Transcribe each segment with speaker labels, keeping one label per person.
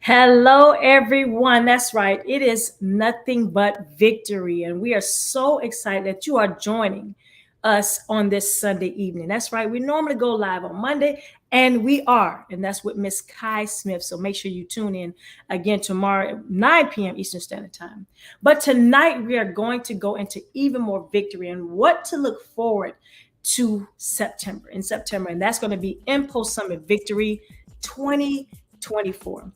Speaker 1: Hello, everyone. That's right. It is nothing but victory. And we are so excited that you are joining us on this Sunday evening. That's right. We normally go live on Monday, and we are. And that's with Miss Kai Smith. So make sure you tune in again tomorrow at 9 p.m. Eastern Standard Time. But tonight, we are going to go into even more victory and what to look forward to in September. And that's going to be Impulse Summit Victory 2024.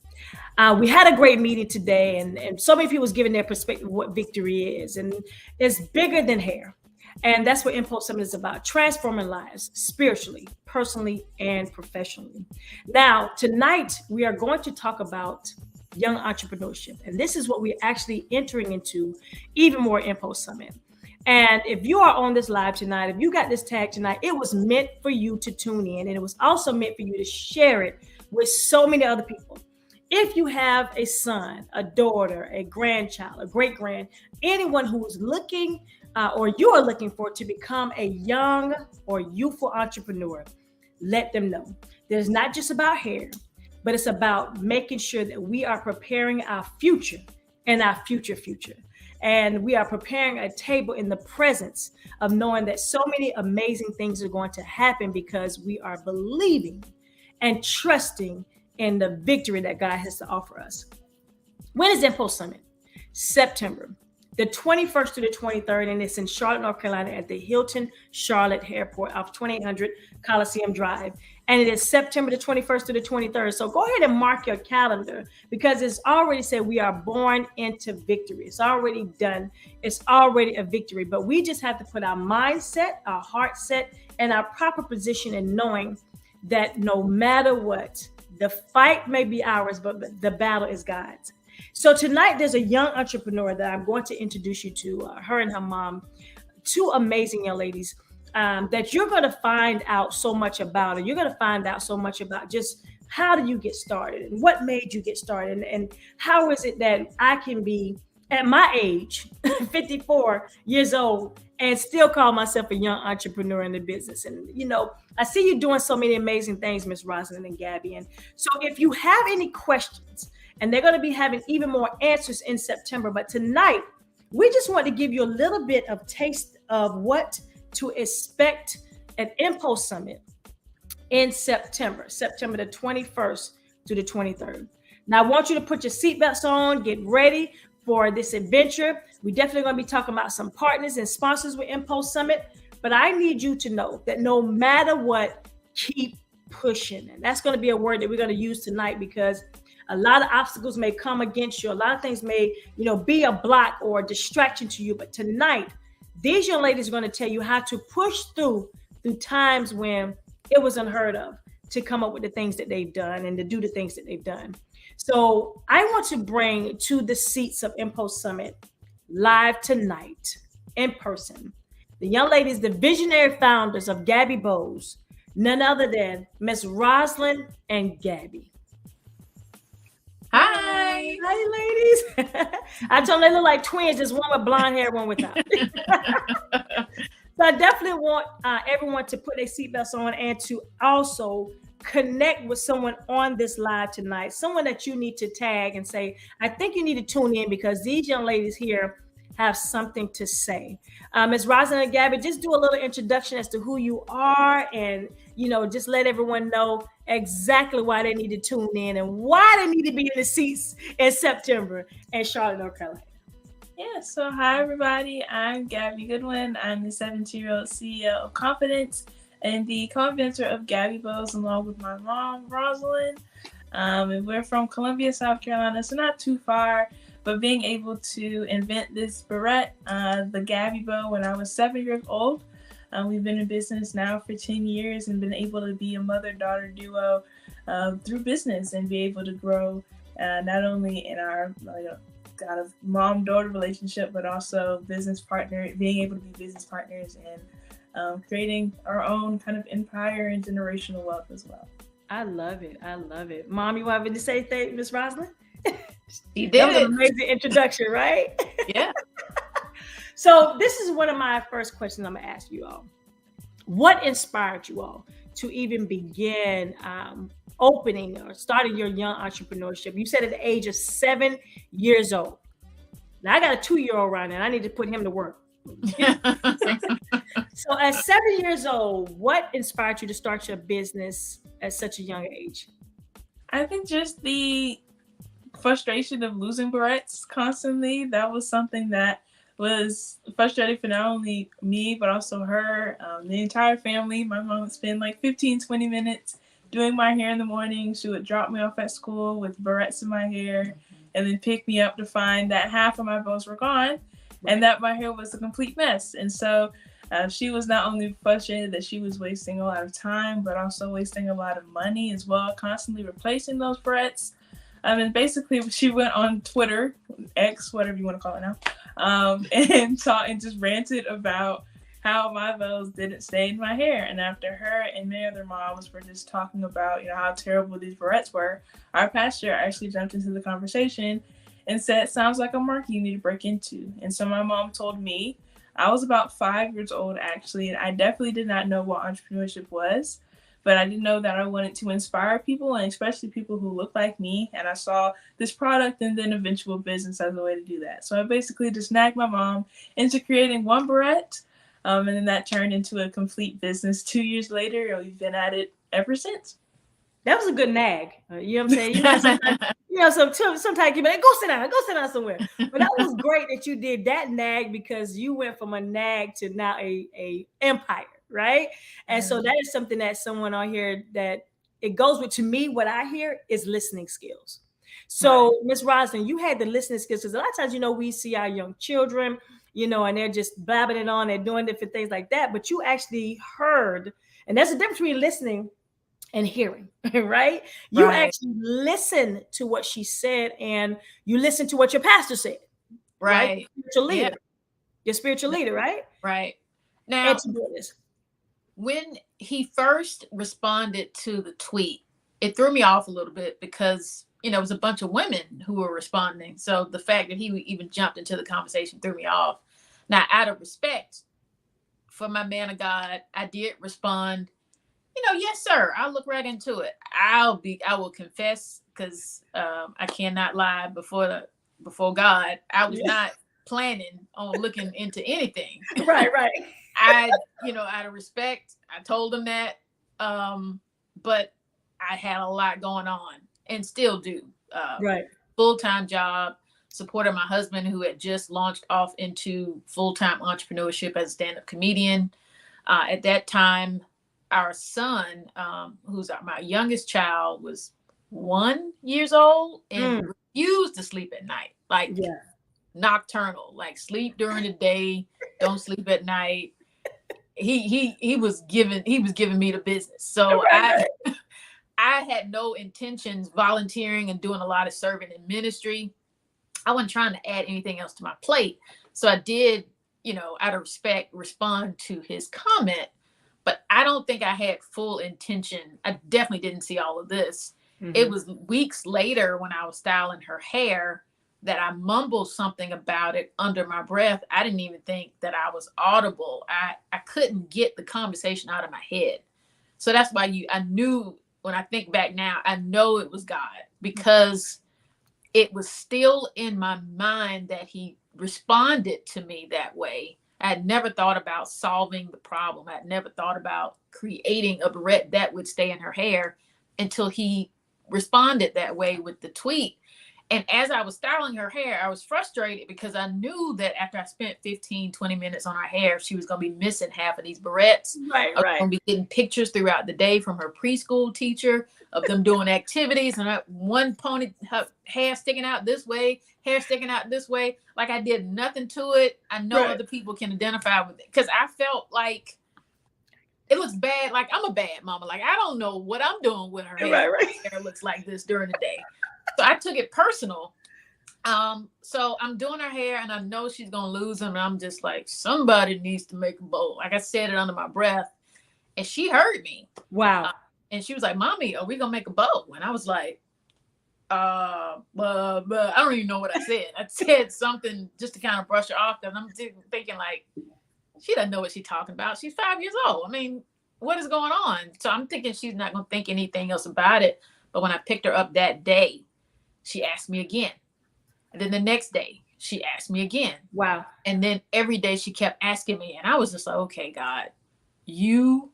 Speaker 1: We had a great meeting today, and so many people was giving their perspective of what victory is, and it's bigger than hair. And that's what Impulse Summit is about, transforming lives spiritually, personally, and professionally. Now, tonight, we are going to talk about young entrepreneurship. And this is what we're actually entering into even more Impulse Summit. And if you are on this live tonight, if you got this tag tonight, it was meant for you to tune in, and it was also meant for you to share it with so many other people. If you have a son, a daughter, a grandchild, a great grand, anyone who is looking or you are looking for to become a young or youthful entrepreneur, let them know. There's not just about hair, but it's about making sure that we are preparing our future and our future. And we are preparing a table in the presence of knowing that so many amazing things are going to happen because we are believing and trusting in the victory that God has to offer us. When is Impulse Summit? September, the 21st to the 23rd, and it's in Charlotte, North Carolina at the Hilton Charlotte Airport off 2800 Coliseum Drive. And it is September the 21st to the 23rd. So go ahead and mark your calendar because it's already said we are born into victory. It's already done. It's already a victory. But we just have to put our mindset, our heart set, and our proper position in knowing that no matter what, the fight may be ours, but the battle is God's. So tonight, there's a young entrepreneur that I'm going to introduce you to, her and her mom, two amazing young ladies that you're going to find out so much about. And you're going to find out so much about just how do you get started and what made you get started and how is it that I can be at my age, 54 years old, and still call myself a young entrepreneur in the business. And, you know, I see you doing so many amazing things, Miss Rosalind and Gabby. And so if you have any questions, and they're going to be having even more answers in September, but tonight, we just want to give you a little bit of taste of what to expect at Impulse Summit in September the 21st to the 23rd. Now, I want you to put your seatbelts on, get ready for this adventure. We're definitely going to be talking about some partners and sponsors with Impulse Summit, but I need you to know that no matter what, keep pushing. And that's going to be a word that we're going to use tonight because a lot of obstacles may come against you. A lot of things may, be a block or a distraction to you. But tonight, these young ladies are going to tell you how to push through times when it was unheard of to come up with the things that they've done and to do the things that they've done. So I want to bring to the seats of Impulse Summit live tonight in person the young ladies, the visionary founders of Gabby Bowes, none other than Miss Rosalind and Gabby.
Speaker 2: Hi.
Speaker 1: Hi, ladies. I told them they look like twins, just one with blonde hair, one without. So I definitely want everyone to put their seatbelts on and to also connect with someone on this live tonight, someone that you need to tag and say, I think you need to tune in because these young ladies here have something to say. Ms. Rosalind and Gabby, just do a little introduction as to who you are and, just let everyone know exactly why they need to tune in and why they need to be in the seats in September in Charlotte, North Carolina.
Speaker 2: Yeah, so hi, everybody. I'm Gabby Goodwin. I'm the 17-year-old CEO of Confidence and the co-inventor of Gabby Bowes along with my mom, Rosalind. And we're from Columbia, South Carolina, so not too far. But being able to invent this barrette, the Gabby Bow, when I was 7 years old. We've been in business now for 10 years and been able to be a mother-daughter duo through business and be able to grow not only in our kind of mom-daughter relationship, but also being able to be business partners and creating our own kind of empire and generational wealth as well.
Speaker 1: I love it. I love it. Mom, you want me to say anything, Miss Rosalind?
Speaker 2: You did.
Speaker 1: That was an amazing introduction, right?
Speaker 2: Yeah.
Speaker 1: So this is one of my first questions I'm going to ask you all. What inspired you all to even begin opening or starting your young entrepreneurship? You said at the age of 7 years old. Now I got a 2-year-old right now. I need to put him to work. So at 7 years old, what inspired you to start your business at such a young age?
Speaker 2: I think just the frustration of losing barrettes constantly. That was something that was frustrating for not only me, but also her, the entire family. My mom would spend like 15, 20 minutes doing my hair in the morning. She would drop me off at school with barrettes in my hair and then pick me up to find that half of my bows were gone and that my hair was a complete mess. And so she was not only frustrated that she was wasting a lot of time, but also wasting a lot of money as well, constantly replacing those barrettes. And basically, she went on Twitter, X, whatever you want to call it now, and taught and just ranted about how my bows didn't stay in my hair. And after her and many other moms were just talking about, how terrible these barrettes were, our pastor actually jumped into the conversation and said, "Sounds like a market you need to break into." And so my mom told me, I was about 5 years old actually, and I definitely did not know what entrepreneurship was. But I didn't know that I wanted to inspire people, and especially people who look like me. And I saw this product and then eventual business as a way to do that. So I basically just nagged my mom into creating one barrette. And then that turned into a complete business 2 years later. And we've been at it ever since.
Speaker 1: That was a good nag. You know what I'm saying? Sometimes you be like, go sit down somewhere. But that was great that you did that nag, because you went from a nag to now a empire, right? And so that is something that someone on here that it goes with. To me, what I hear is listening skills. So Miss Roslyn, you had the listening skills, because a lot of times, we see our young children, and they're just blabbing it on, they're doing different things like that. But you actually heard, and there's a difference between listening and hearing, right? You actually listen to what she said, and you listen to what your pastor said, right? Spiritual leader, your spiritual leader, right?
Speaker 3: Right. Now,
Speaker 1: this.
Speaker 3: When he first responded to the tweet, it threw me off a little bit because, it was a bunch of women who were responding. So the fact that he even jumped into the conversation threw me off. Now, out of respect for my man of God, I did respond, yes, sir. I'll look right into it. I will confess, because I cannot lie before God. I was not planning on looking into anything.
Speaker 1: Right.
Speaker 3: Out of respect, I told him that. But I had a lot going on and still do. Full-time job, supported my husband, who had just launched off into full-time entrepreneurship as a stand-up comedian. At that time, our son, who's my youngest child, was 1 year old and refused to sleep at night, nocturnal, sleep during the day, don't sleep at night. He was giving me the business. So I had no intentions volunteering and doing a lot of serving in ministry. I wasn't trying to add anything else to my plate. So I did, out of respect, respond to his comment. But I don't think I had full intention. I definitely didn't see all of this. It was weeks later when I was styling her hair that I mumbled something about it under my breath. I didn't even think that I was audible. I couldn't get the conversation out of my head. So that's why I knew, when I think back now, I know it was God, because it was still in my mind that he responded to me that way. I had never thought about solving the problem. I had never thought about creating a barrette that would stay in her hair until he responded that way with the tweet. And as I was styling her hair, I was frustrated because I knew that after I spent 15, 20 minutes on her hair, she was going to be missing half of these barrettes.
Speaker 1: Right.
Speaker 3: I was going to be getting pictures throughout the day from her preschool teacher of them doing activities, and one pony, her hair sticking out this way, hair sticking out this way, like I did nothing to it. I know other people can identify with it, because I felt like it looks bad. Like, I'm a bad mama. Like, I don't know what I'm doing with her hair. Her hair looks like this during the day. So I took it personal. So I'm doing her hair, and I know she's going to lose them. And I'm just like, somebody needs to make a bowl. Like, I said it under my breath, and she heard me.
Speaker 1: Wow.
Speaker 3: And she was like, "Mommy, are we going to make a bow?" And I was like, I don't even know what I said. I said something just to kind of brush her off, because I'm thinking, like, she doesn't know what she's talking about. She's 5 years old. I mean, what is going on? So I'm thinking she's not going to think anything else about it. But when I picked her up that day, she asked me again. And then the next day, she asked me again.
Speaker 1: Wow.
Speaker 3: And then every day she kept asking me. And I was just like, okay, God, it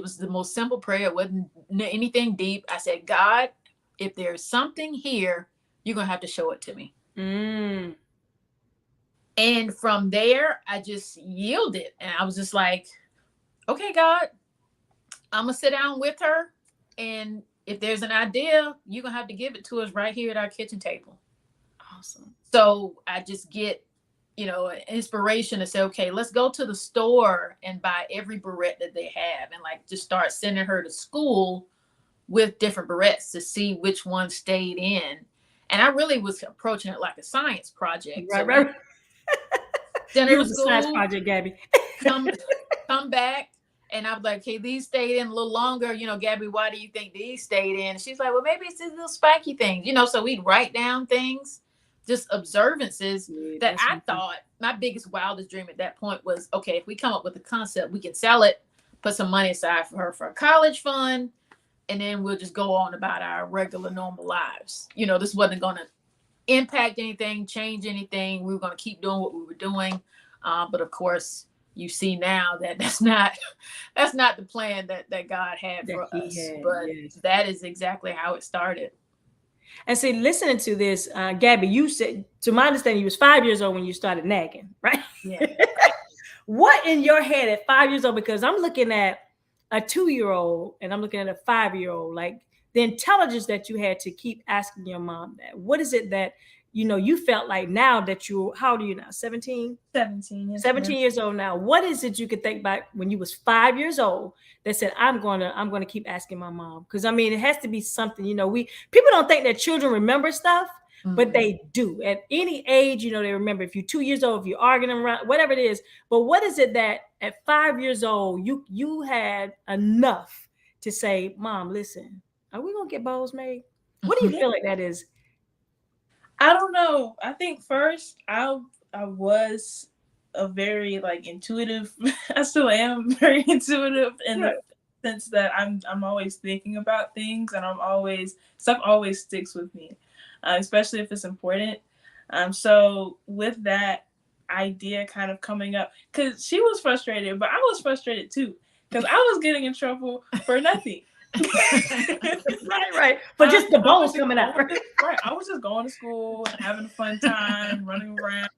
Speaker 3: was the most simple prayer. It wasn't anything deep. I said, God, if there's something here, you're going to have to show it to me.
Speaker 1: Mm.
Speaker 3: And from there, I just yielded. And I was just like, okay, God, I'm going to sit down with her. And if there's an idea, you're going to have to give it to us right here at our kitchen table.
Speaker 1: Awesome.
Speaker 3: So I just get, an inspiration to say, okay, let's go to the store and buy every barrette that they have, and like just start sending her to school with different barrettes to see which one stayed in. And I really was approaching it like a science project.
Speaker 1: Right.
Speaker 3: Send
Speaker 1: It
Speaker 3: her
Speaker 1: was
Speaker 3: to
Speaker 1: a
Speaker 3: school,
Speaker 1: science project, Gabby.
Speaker 3: come back. And I was like, okay, these stayed in a little longer. Gabby, why do you think these stayed in? And she's like, well, maybe it's these little spiky things. So we'd write down things, just observances that I thought my biggest, wildest dream at that point was, okay, if we come up with a concept, we can sell it, put some money aside for her for a college fund, and then we'll just go on about our regular, normal lives. This wasn't going to impact anything, change anything. We were going to keep doing what we were doing. But of course, you see now that that's not the plan that God had for us. But that is exactly how it started.
Speaker 1: And see, listening to this, Gabby, you said, to my understanding, you was 5 years old when you started nagging, right?
Speaker 3: Yeah.
Speaker 1: What in your head at 5 years old? Because I'm looking at a 2-year-old and I'm looking at a 5-year-old, like the intelligence that you had to keep asking your mom that. What is it that, you felt like now that how old are you now? 17?
Speaker 2: 17. Yes,
Speaker 1: 17 years old now. What is it you could think back when you was 5 years old that said, I'm gonna keep asking my mom? Because it has to be something, people don't think that children remember stuff, but they do. At any age, they remember. If you're 2 years old, if you're arguing around, whatever it is. But what is it that at 5 years old, you had enough to say, Mom, listen, are we gonna get bowls made? What do you feel like that is?
Speaker 2: I don't know. I think first I was a very intuitive. I still am very intuitive in the sense that I'm always thinking about things, and stuff always sticks with me, especially if it's important. So with that idea kind of coming up, because she was frustrated, but I was frustrated too, because I was getting in trouble for nothing.
Speaker 1: right. But just the bowls coming out.
Speaker 2: Right. I was just going to school, having a fun time, running around,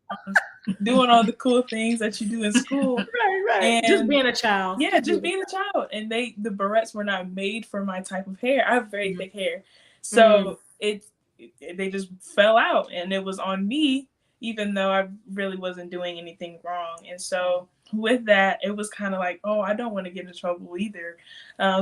Speaker 2: doing all the cool things that you do in school.
Speaker 1: Right. And just being a child.
Speaker 2: Yeah, just being a child. And the barrettes were not made for my type of hair. I have very thick hair. So they just fell out, and it was on me, even though I really wasn't doing anything wrong. And so with that, it was kind of like, oh, I don't want to get in trouble either.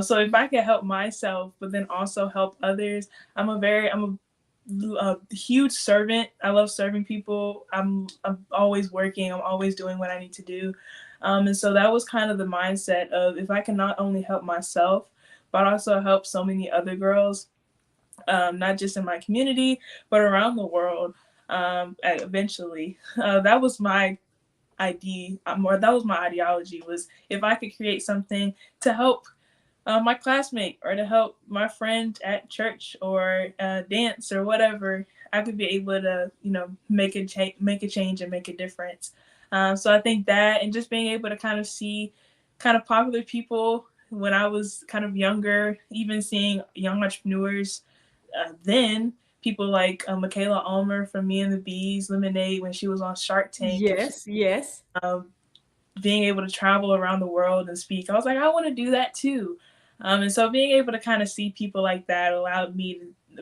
Speaker 2: So if I could help myself, but then also help others, I'm a huge servant. I love serving people. I'm always working. I'm always doing what I need to do. And so that was kind of the mindset of, if I can not only help myself, but also help so many other girls, not just in my community, but around the world. Eventually, that was my idea. That was my ideology, was if I could create something to help my classmate, or to help my friend at church, or dance, or whatever, I could be able to, make a change and make a difference. So I think that, and just being able to kind of see kind of popular people when I was kind of younger, even seeing young entrepreneurs, then people like Michaela Ulmer from Me and the Bees, Lemonade, when she was on Shark Tank.
Speaker 1: Yes.
Speaker 2: Being able to travel around the world and speak, I was like, I want to do that too. And so being able to kind of see people like that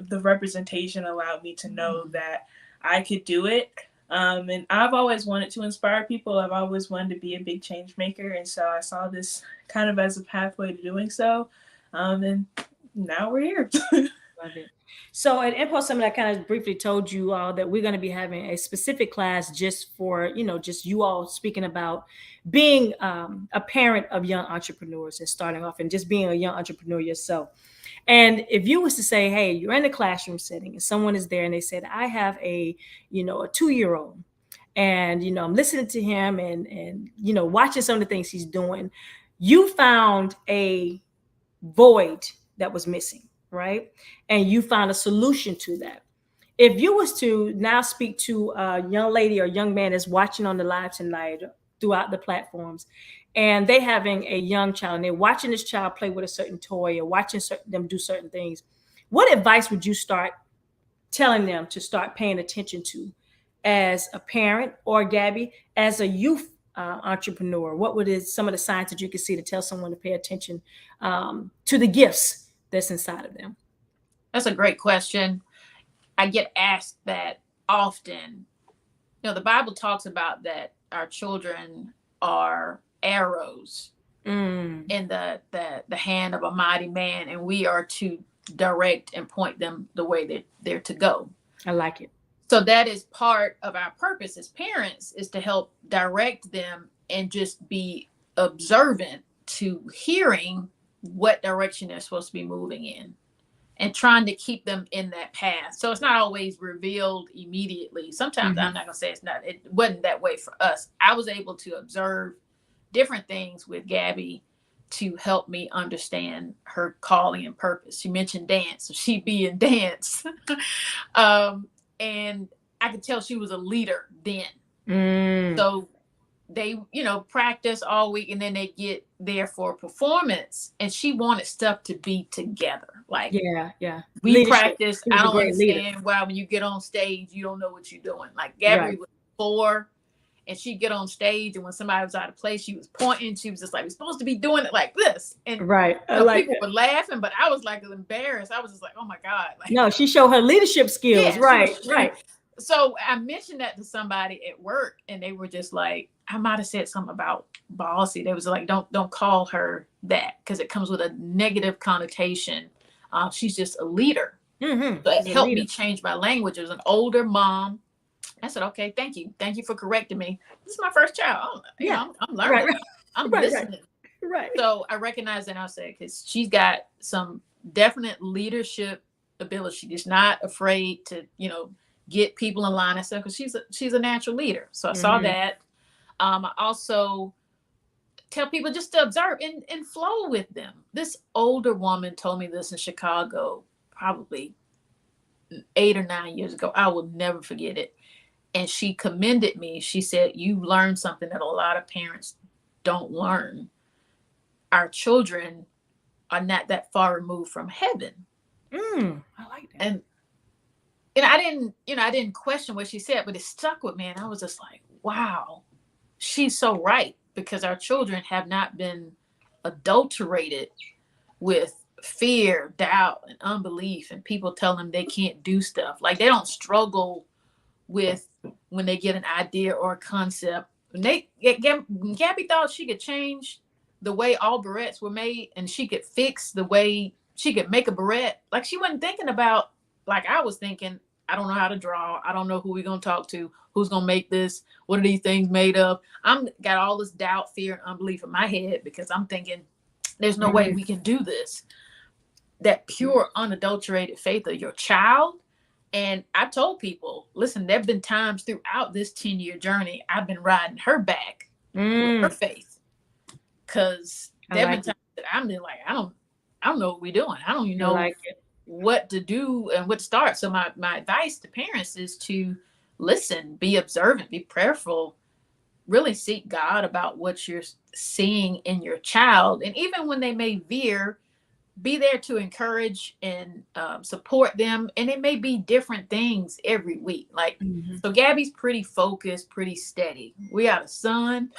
Speaker 2: the representation allowed me to know that I could do it. And I've always wanted to inspire people. I've always wanted to be a big change maker. And so I saw this kind of as a pathway to doing so. And now we're here.
Speaker 1: Love it. So at Mpulse Summit, I kind of briefly told you all that we're going to be having a specific class just for, just you all speaking about being a parent of young entrepreneurs and starting off and just being a young entrepreneur yourself. And if you was to say, hey, you're in a classroom setting and someone is there and they said, I have a 2-year-old and I'm listening to him and watching some of the things he's doing, you found a void that was missing, right? And you found a solution to that. If you was to now speak to a young lady or young man that's watching on the live tonight throughout the platforms, and they having a young child and they're watching this child play with a certain toy or watching them do certain things, what advice would you start telling them to start paying attention to as a parent, or Gabby, as a youth entrepreneur? What would is some of the signs that you could see to tell someone to pay attention to the gifts that's inside of them?
Speaker 3: That's a great question. I get asked that often. The Bible talks about that our children are arrows in the hand of a mighty man, and we are to direct and point them the way that they're to go.
Speaker 1: I like it.
Speaker 3: So that is part of our purpose as parents, is to help direct them and just be observant to hearing what direction they're supposed to be moving in and trying to keep them in that path. So it's not always revealed immediately. Sometimes I'm not going to say it wasn't that way for us. I was able to observe different things with Gabby to help me understand her calling and purpose. She mentioned dance, so she'd be in dance. And I could tell she was a leader then. So they, practice all week, and then they get there for a performance, and she wanted stuff to be together. Like, we leadership. Practice. I don't understand why when you get on stage, you don't know what you're doing. Like Gabby was 4, and she'd get on stage, and when somebody was out of place, she was pointing. She was just like, "We're supposed to be doing it like this." And people were laughing, but I was like embarrassed. I was just like, "Oh my God!" Like,
Speaker 1: no, she showed her leadership skills. Right.
Speaker 3: So I mentioned that to somebody at work, and they were just like, I might have said something about bossy. They was like, don't call her that, because it comes with a negative connotation. She's just a leader. Mm-hmm. But it helped me change my language. It was an older mom. I said, okay, thank you for correcting me. This is my first child. I'm learning. Right. I'm listening. Right. So I recognize that, and I'll say, because she's got some definite leadership ability. She's not afraid to, get people in line and stuff, because she's a natural leader. So I saw that. I also tell people just to observe and flow with them. This older woman told me this in Chicago, probably 8 or 9 years ago. I will never forget it. And she commended me. She said, "You learned something that a lot of parents don't learn. Our children are not that far removed from heaven."
Speaker 1: I like that.
Speaker 3: And I didn't question what she said, but it stuck with me. And I was just like, wow, she's so right, because our children have not been adulterated with fear, doubt, and unbelief, and people telling them they can't do stuff. Like, they don't struggle with when they get an idea or a concept. Gabby thought she could change the way all barrettes were made, and she could fix the way she could make a barrette. Like, she wasn't thinking about, like I was thinking, I don't know how to draw. I don't know who we're going to talk to. Who's going to make this? What are these things made of? I'm got all this doubt, fear, and unbelief in my head, because I'm thinking there's no way we can do this. That pure, unadulterated faith of your child. And I told people, listen, there've been times throughout this 10-year journey, I've been riding her back with her faith. Because there've been times that I'm like, I don't know what we're doing. I don't even know what to do and what to start. So my advice to parents is to listen, be observant, be prayerful, really seek God about what you're seeing in your child. And even when they may veer, be there to encourage and support them. And it may be different things every week. Like, so Gabby's pretty focused, pretty steady. We got a son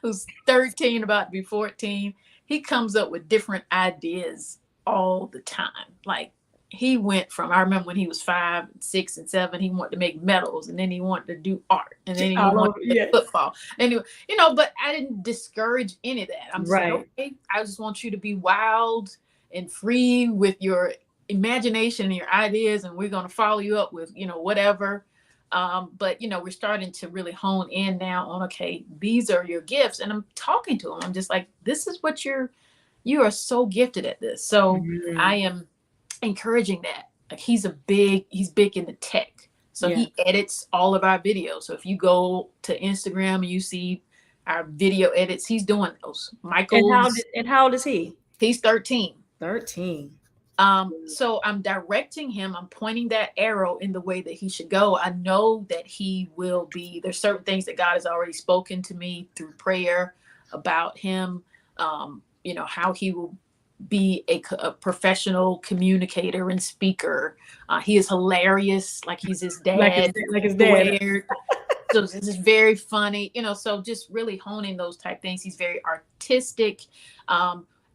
Speaker 3: who's 13, about to be 14. He comes up with different ideas all the time. Like, he went from, I remember when he was 5, 6, and 7, he wanted to make medals, and then he wanted to do art, and then he wanted to play football. Anyway, but I didn't discourage any of that. I'm saying, okay, I just want you to be wild and free with your imagination and your ideas, and we're going to follow you up with, whatever. But, we're starting to really hone in now on, okay, these are your gifts. And I'm talking to him. I'm just like, this is what you are so gifted at this. So I am encouraging that. Like, he's big into tech. So he edits all of our videos. So if you go to Instagram and you see our video edits, he's doing those. Michael's
Speaker 1: And how old is he?
Speaker 3: He's 13.
Speaker 1: 13.
Speaker 3: So I'm directing him. I'm pointing that arrow in the way that he should go. I know that he will be. There's certain things that God has already spoken to me through prayer about him. You know, how he will be a professional communicator and speaker. He is hilarious, like he's his dad.
Speaker 1: Like his dad.
Speaker 3: Weird. So this is very funny, you know. So just really honing those type things. He's very artistic.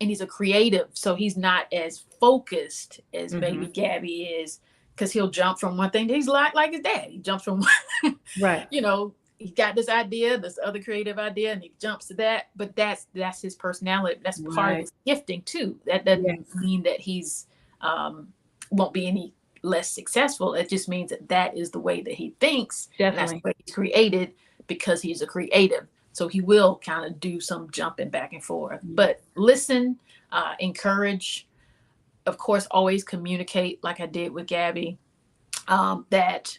Speaker 3: And he's a creative, so he's not as focused as maybe Gabby is, because he'll jump from one thing. He's like his dad. He jumps from one,
Speaker 1: right.
Speaker 3: You know, he got this idea, this other creative idea, and he jumps to that. But that's his personality. That's part of his gifting too. That doesn't mean that he's won't be any less successful. It just means that is the way that he thinks.
Speaker 1: Definitely.
Speaker 3: And that's the way he's created, because he's a creative. So he will kind of do some jumping back and forth, but listen, encourage, of course, always communicate like I did with Gabby, that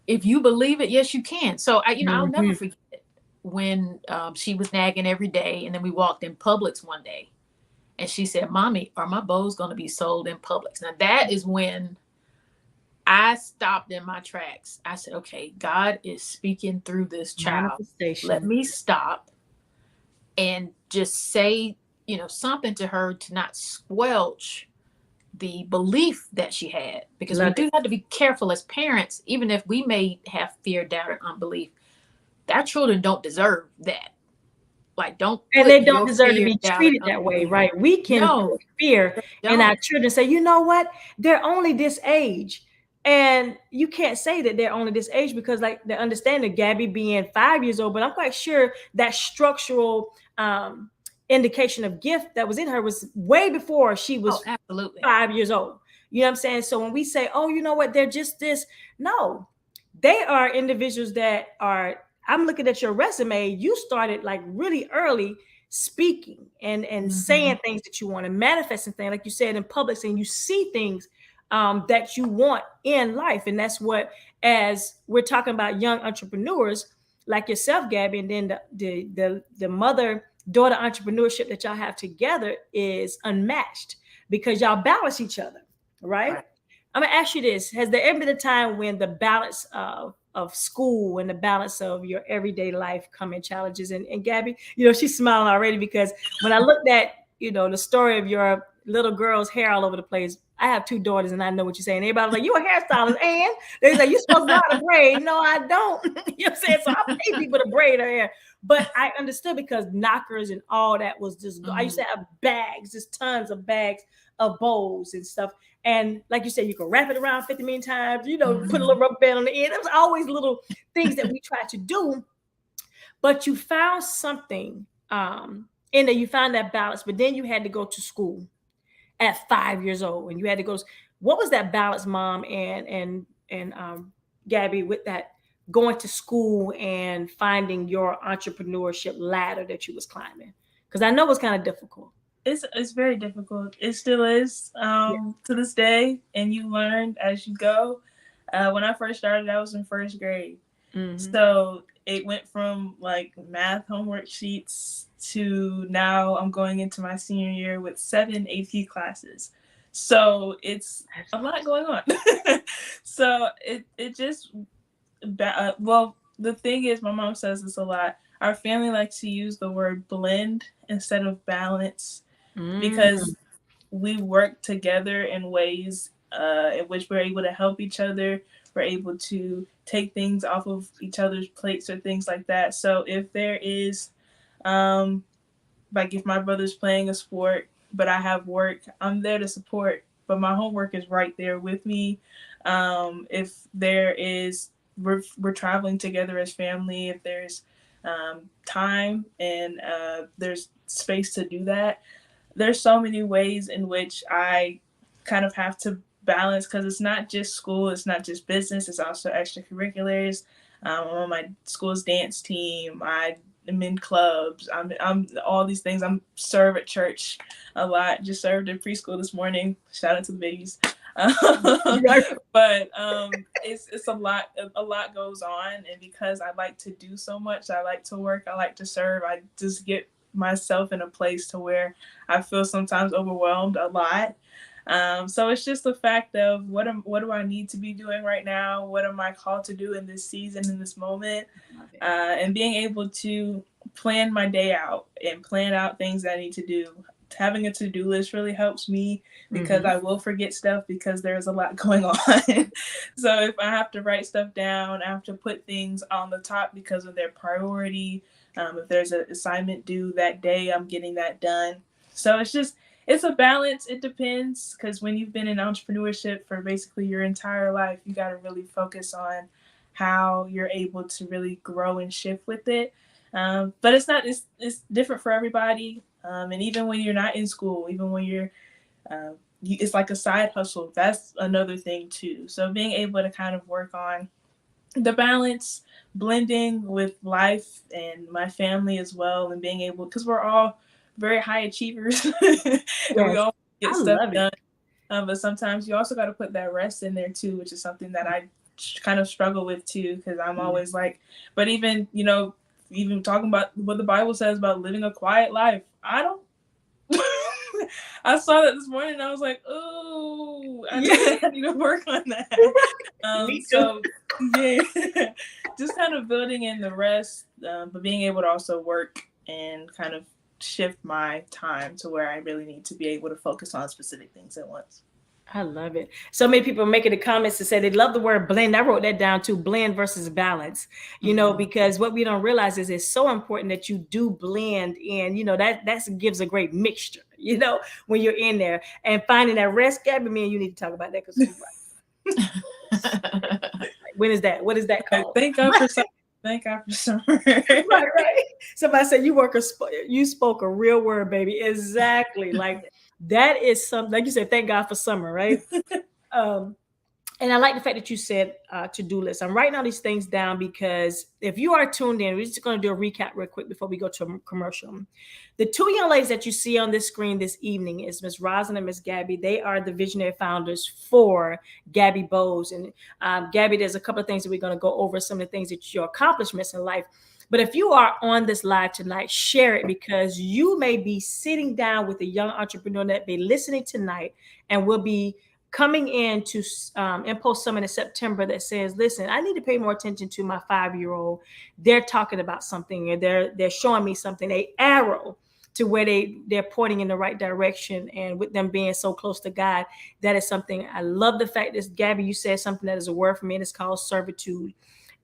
Speaker 3: if you believe it, yes, you can. So I'll never forget when she was nagging every day. And then we walked in Publix one day and she said, "Mommy, are my bows going to be sold in Publix?" Now that is when I stopped in my tracks. I said, okay, God is speaking through this child. Let me stop and just say, something to her to not squelch the belief that she had. Because we do have to be careful as parents, even if we may have fear, doubt, or unbelief. Our children don't deserve that.
Speaker 1: And they don't deserve to be treated that way, right? We can put fear in our children, say, you know what? They're only this age. And you can't say that they're only this age, because like the understanding of Gabby being 5 years old, but I'm quite sure that structural indication of gift that was in her was way before she was 5 years old. You know what I'm saying? So when we say, oh, you know what, they're just this, no, they are individuals that are, I'm looking at your resume, you started like really early speaking and saying things that you want to, manifesting things, like you said, in public, and you see things that you want in life. And that's what, as we're talking about young entrepreneurs like yourself, Gabby, and then the mother-daughter entrepreneurship that y'all have together is unmatched, because y'all balance each other, right? I'm gonna ask you this: has there ever been a time when the balance of school and the balance of your everyday life come in challenges? And Gabby, she's smiling already, because when I looked at the story of your little girl's hair all over the place, I have 2 daughters, and I know what you're saying. Everybody's like, "You a hairstylist?" And they're like, "You supposed to know how to braid." No, I don't. You know what I'm saying? So I pay people to braid her hair. But I understood, because knockers and all that was just, I used to have bags, just tons of bags of bows and stuff. And like you said, you can wrap it around 50 million times, put a little rubber band on the end. There was always little things that we tried to do. But you found something in that, you found that balance, but then you had to go to school at 5 years old, and you had to go. What was that balance, Mom and Gabby, with that going to school and finding your entrepreneurship ladder that you was climbing? Because I know it was kind of difficult.
Speaker 2: It's very difficult. It still is to this day, and you learn as you go. When I first started, I was in first grade. So it went from like math homework sheets to now I'm going into my senior year with 7 AP classes. So it's a lot going on. So it just, well, the thing is, my mom says this a lot. Our family likes to use the word blend instead of balance, because we work together in ways in which we're able to help each other. We're able to take things off of each other's plates or things like that. So if there is, like if my brother's playing a sport, but I have work, I'm there to support, but my homework is right there with me. If there is, we're traveling together as family, if there's time and there's space to do that. There's so many ways in which I kind of have to balance, because it's not just school, it's not just business, it's also extracurriculars. I'm on my school's dance team, I'm in clubs, I'm all these things. I'm serve at church a lot. Just served in preschool this morning. Shout out to the babies.
Speaker 1: Right.
Speaker 2: But it's a lot goes on, and because I like to do so much, I like to work, I like to serve, I just get myself in a place to where I feel sometimes overwhelmed a lot. So it's just the fact of what do I need to be doing right now? What am I called to do in this season, in this moment? And being able to plan my day out and plan out things that I need to do. Having a to-do list really helps me because I will forget stuff because there's a lot going on. So if I have to write stuff down, I have to put things on the top because of their priority. If there's an assignment due that day, I'm getting that done. So it's a balance. It depends, because when you've been in entrepreneurship for basically your entire life, you got to really focus on how you're able to really grow and shift with it. But it's different for everybody. And even when you're not in school, even when you're, it's like a side hustle. That's another thing too. So being able to kind of work on the balance, blending with life and my family as well, and being able, because we're all very high achievers, and we all get stuff done. But sometimes you also got to put that rest in there too, which is something that I kind of struggle with too, because I'm always like, but even talking about what the Bible says about living a quiet life, I don't. I saw that this morning and I was like, oh, I need to work on that.
Speaker 1: Me too.
Speaker 2: So yeah, just kind of building in the rest, but being able to also work and kind of shift my time to where I really need to be able to focus on specific things at once.
Speaker 1: I love it. So many people are making the comments to say they love the word blend. I wrote that down too, blend versus balance, because what we don't realize is it's so important that you do blend in, that gives a great mixture, when you're in there and finding that rest. Gabby, me and you need to talk about that, because when is that? What is that called?
Speaker 2: Thank God for summer. Thank God for summer.
Speaker 1: Right. Somebody said you spoke a real word, baby. Exactly. Like that is something, like you said, thank God for summer, right? And I like the fact that you said to-do list. I'm writing all these things down because if you are tuned in, we're just going to do a recap real quick before we go to a commercial. The two young ladies that you see on this screen this evening is Miss Roslyn and Miss Gabby. They are the visionary founders for Gabby Bowes. And Gabby, there's a couple of things that we're going to go over, some of the things that your accomplishments in life. But if you are on this live tonight, share it, because you may be sitting down with a young entrepreneur that may be listening tonight and will be coming in to Mpulse Summit in September that says, listen, I need to pay more attention to my 5-year-old. They're talking about something, or they're showing me something, a arrow to where they're pointing in the right direction. And with them being so close to God, that is something. I love the fact that, Gabby, you said something that is a word for me, and it's called servitude.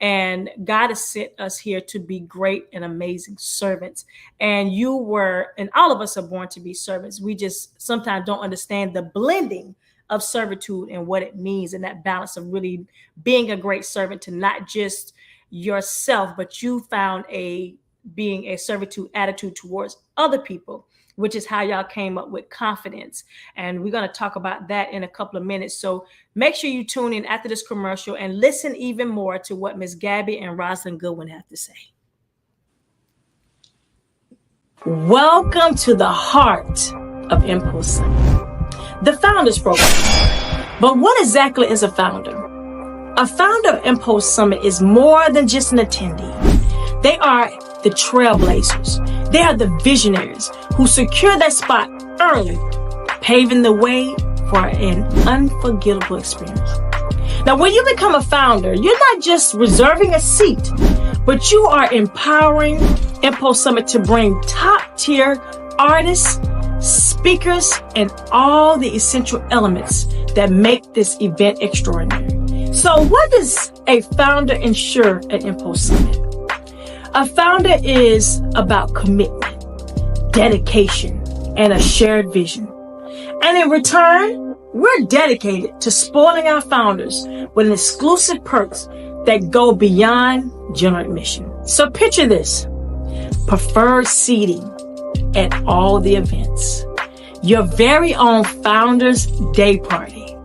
Speaker 1: And God has sent us here to be great and amazing servants. And and all of us are born to be servants. We just sometimes don't understand the blending of servitude and what it means, and that balance of really being a great servant to not just yourself, but you found being a servitude attitude towards other people, which is how y'all came up with confidence. And we're going to talk about that in a couple of minutes. So make sure you tune in after this commercial and listen even more to what Miss Gabby and Rosalind Goodwin have to say. Welcome to the heart of Mpulse, the Founders Program. But what exactly is a founder? A founder of Mpulse Summit is more than just an attendee. They are the trailblazers. They are the visionaries who secure that spot early, paving the way for an unforgettable experience. Now, when you become a founder, you're not just reserving a seat, but you are empowering Mpulse Summit to bring top-tier artists, speakers, and all the essential elements that make this event extraordinary. So what does a founder ensure at Mpulse Summit? A founder is about commitment, dedication, and a shared vision. And in return, we're dedicated to spoiling our founders with exclusive perks that go beyond general admission. So picture this: preferred seating at all the events, your very own Founders Day Party,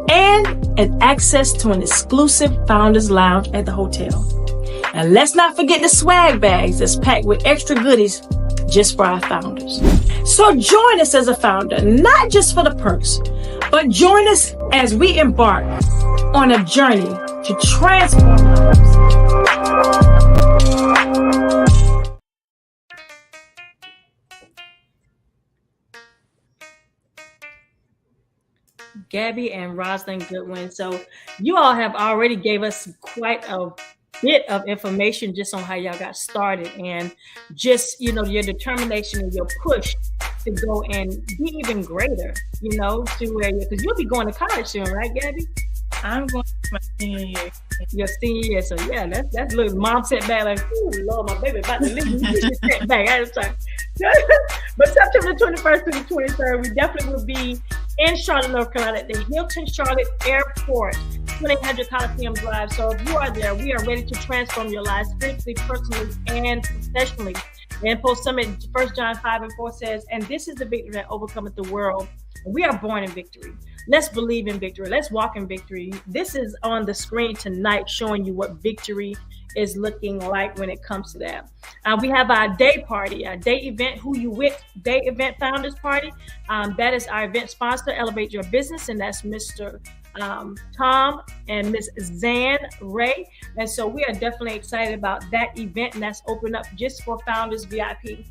Speaker 1: and access to an exclusive Founders Lounge at the hotel. And let's not forget the swag bags that's packed with extra goodies just for our founders. So join us as a founder, not just for the perks, but join us as we embark on a journey to transform lives. Gabby and Rosalind Goodwin. So you all have already gave us quite a bit of information just on how y'all got started and just, your determination and your push to go and be even greater, to where because you'll be going to college soon, right, Gabby?
Speaker 2: I'm going to my senior year.
Speaker 1: Your senior year. So yeah, that's little mom sat back like, oh Lord, my baby about to leave me. You should sit back. I was like, but September 21st to the 23rd, we definitely will be in Charlotte, North Carolina, at the Hilton Charlotte Airport, 2800 Coliseum Drive. So if you are there, we are ready to transform your lives spiritually, personally, and professionally. The Mpulse Summit, 1 John 5:4 says, and this is the victory that overcometh the world. We are born in victory. Let's believe in victory. Let's walk in victory. This is on the screen tonight showing you what victory is looking like when it comes to that. We have our day party, our day event, Who You With Day Event Founders Party. That is our event sponsor, Elevate Your Business, and that's Mr. Tom and Miss Zan Ray. And so we are definitely excited about that event, and that's open up just for Founders VIP.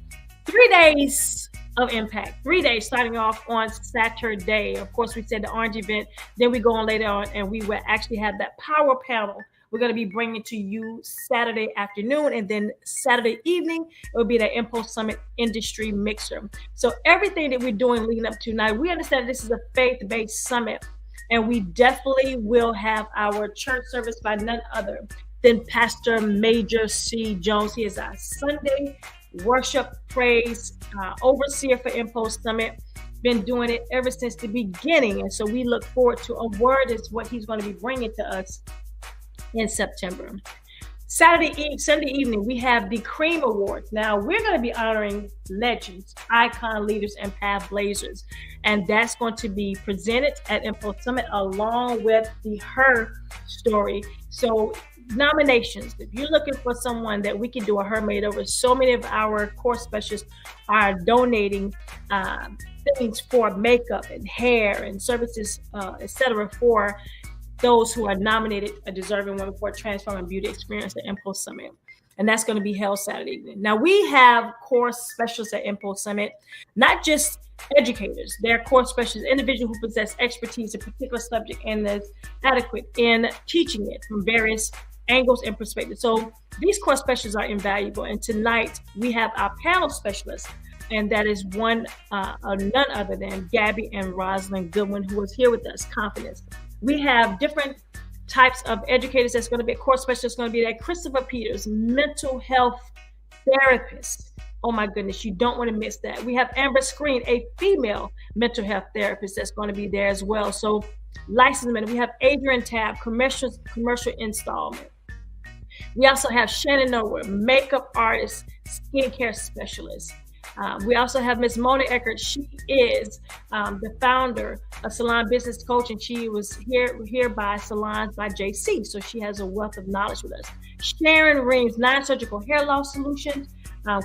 Speaker 1: 3 days of impact, 3 days starting off on Saturday. Of course, we said the orange event, then we go on later on and we will actually have that power panel we're going to be bringing to you Saturday afternoon, and then Saturday evening it will be the Mpulse Summit Industry Mixer. So everything that we're doing leading up to tonight, we understand this is a faith-based summit, and we definitely will have our church service by none other than Pastor Major C. Jones. He is our Sunday worship praise overseer for Mpulse Summit. Been doing it ever since the beginning, and so we look forward to a word is what he's going to be bringing to us in September. Sunday evening, we have the Cream Awards. Now, we're going to be honoring legends, icon leaders, and path blazers. And that's going to be presented at Mpulse Summit along with the Her story. So nominations, if you're looking for someone that we can do a Her makeover, so many of our course specialists are donating things for makeup and hair and services, etc., for those who are nominated a deserving women for a transforming beauty experience at Mpulse Summit. And that's going to be held Saturday evening. Now, we have course specialists at Mpulse Summit, not just educators. They're course specialists, individuals who possess expertise in a particular subject and is adequate in teaching it from various angles and perspectives. So these course specialists are invaluable. And tonight, we have our panel specialists, and that is none other than Gabby and Rosalind Goodwin, who is here with us, Confidence. We have different types of educators that's going to be a course specialist. Going to be that Christopher Peters, mental health therapist. Oh my goodness, you don't want to miss that. We have Amber Screen, a female mental health therapist that's going to be there as well. So licensed. We have Adrian Tab, commercial installment. We also have Shannon Norwood, makeup artist, skincare specialist. We also have Ms. Mona Eckert. She is the founder of Salon Business Coach, and she was here by Salons by JC. So she has a wealth of knowledge with us. Sharon Reams, non-surgical hair loss solutions,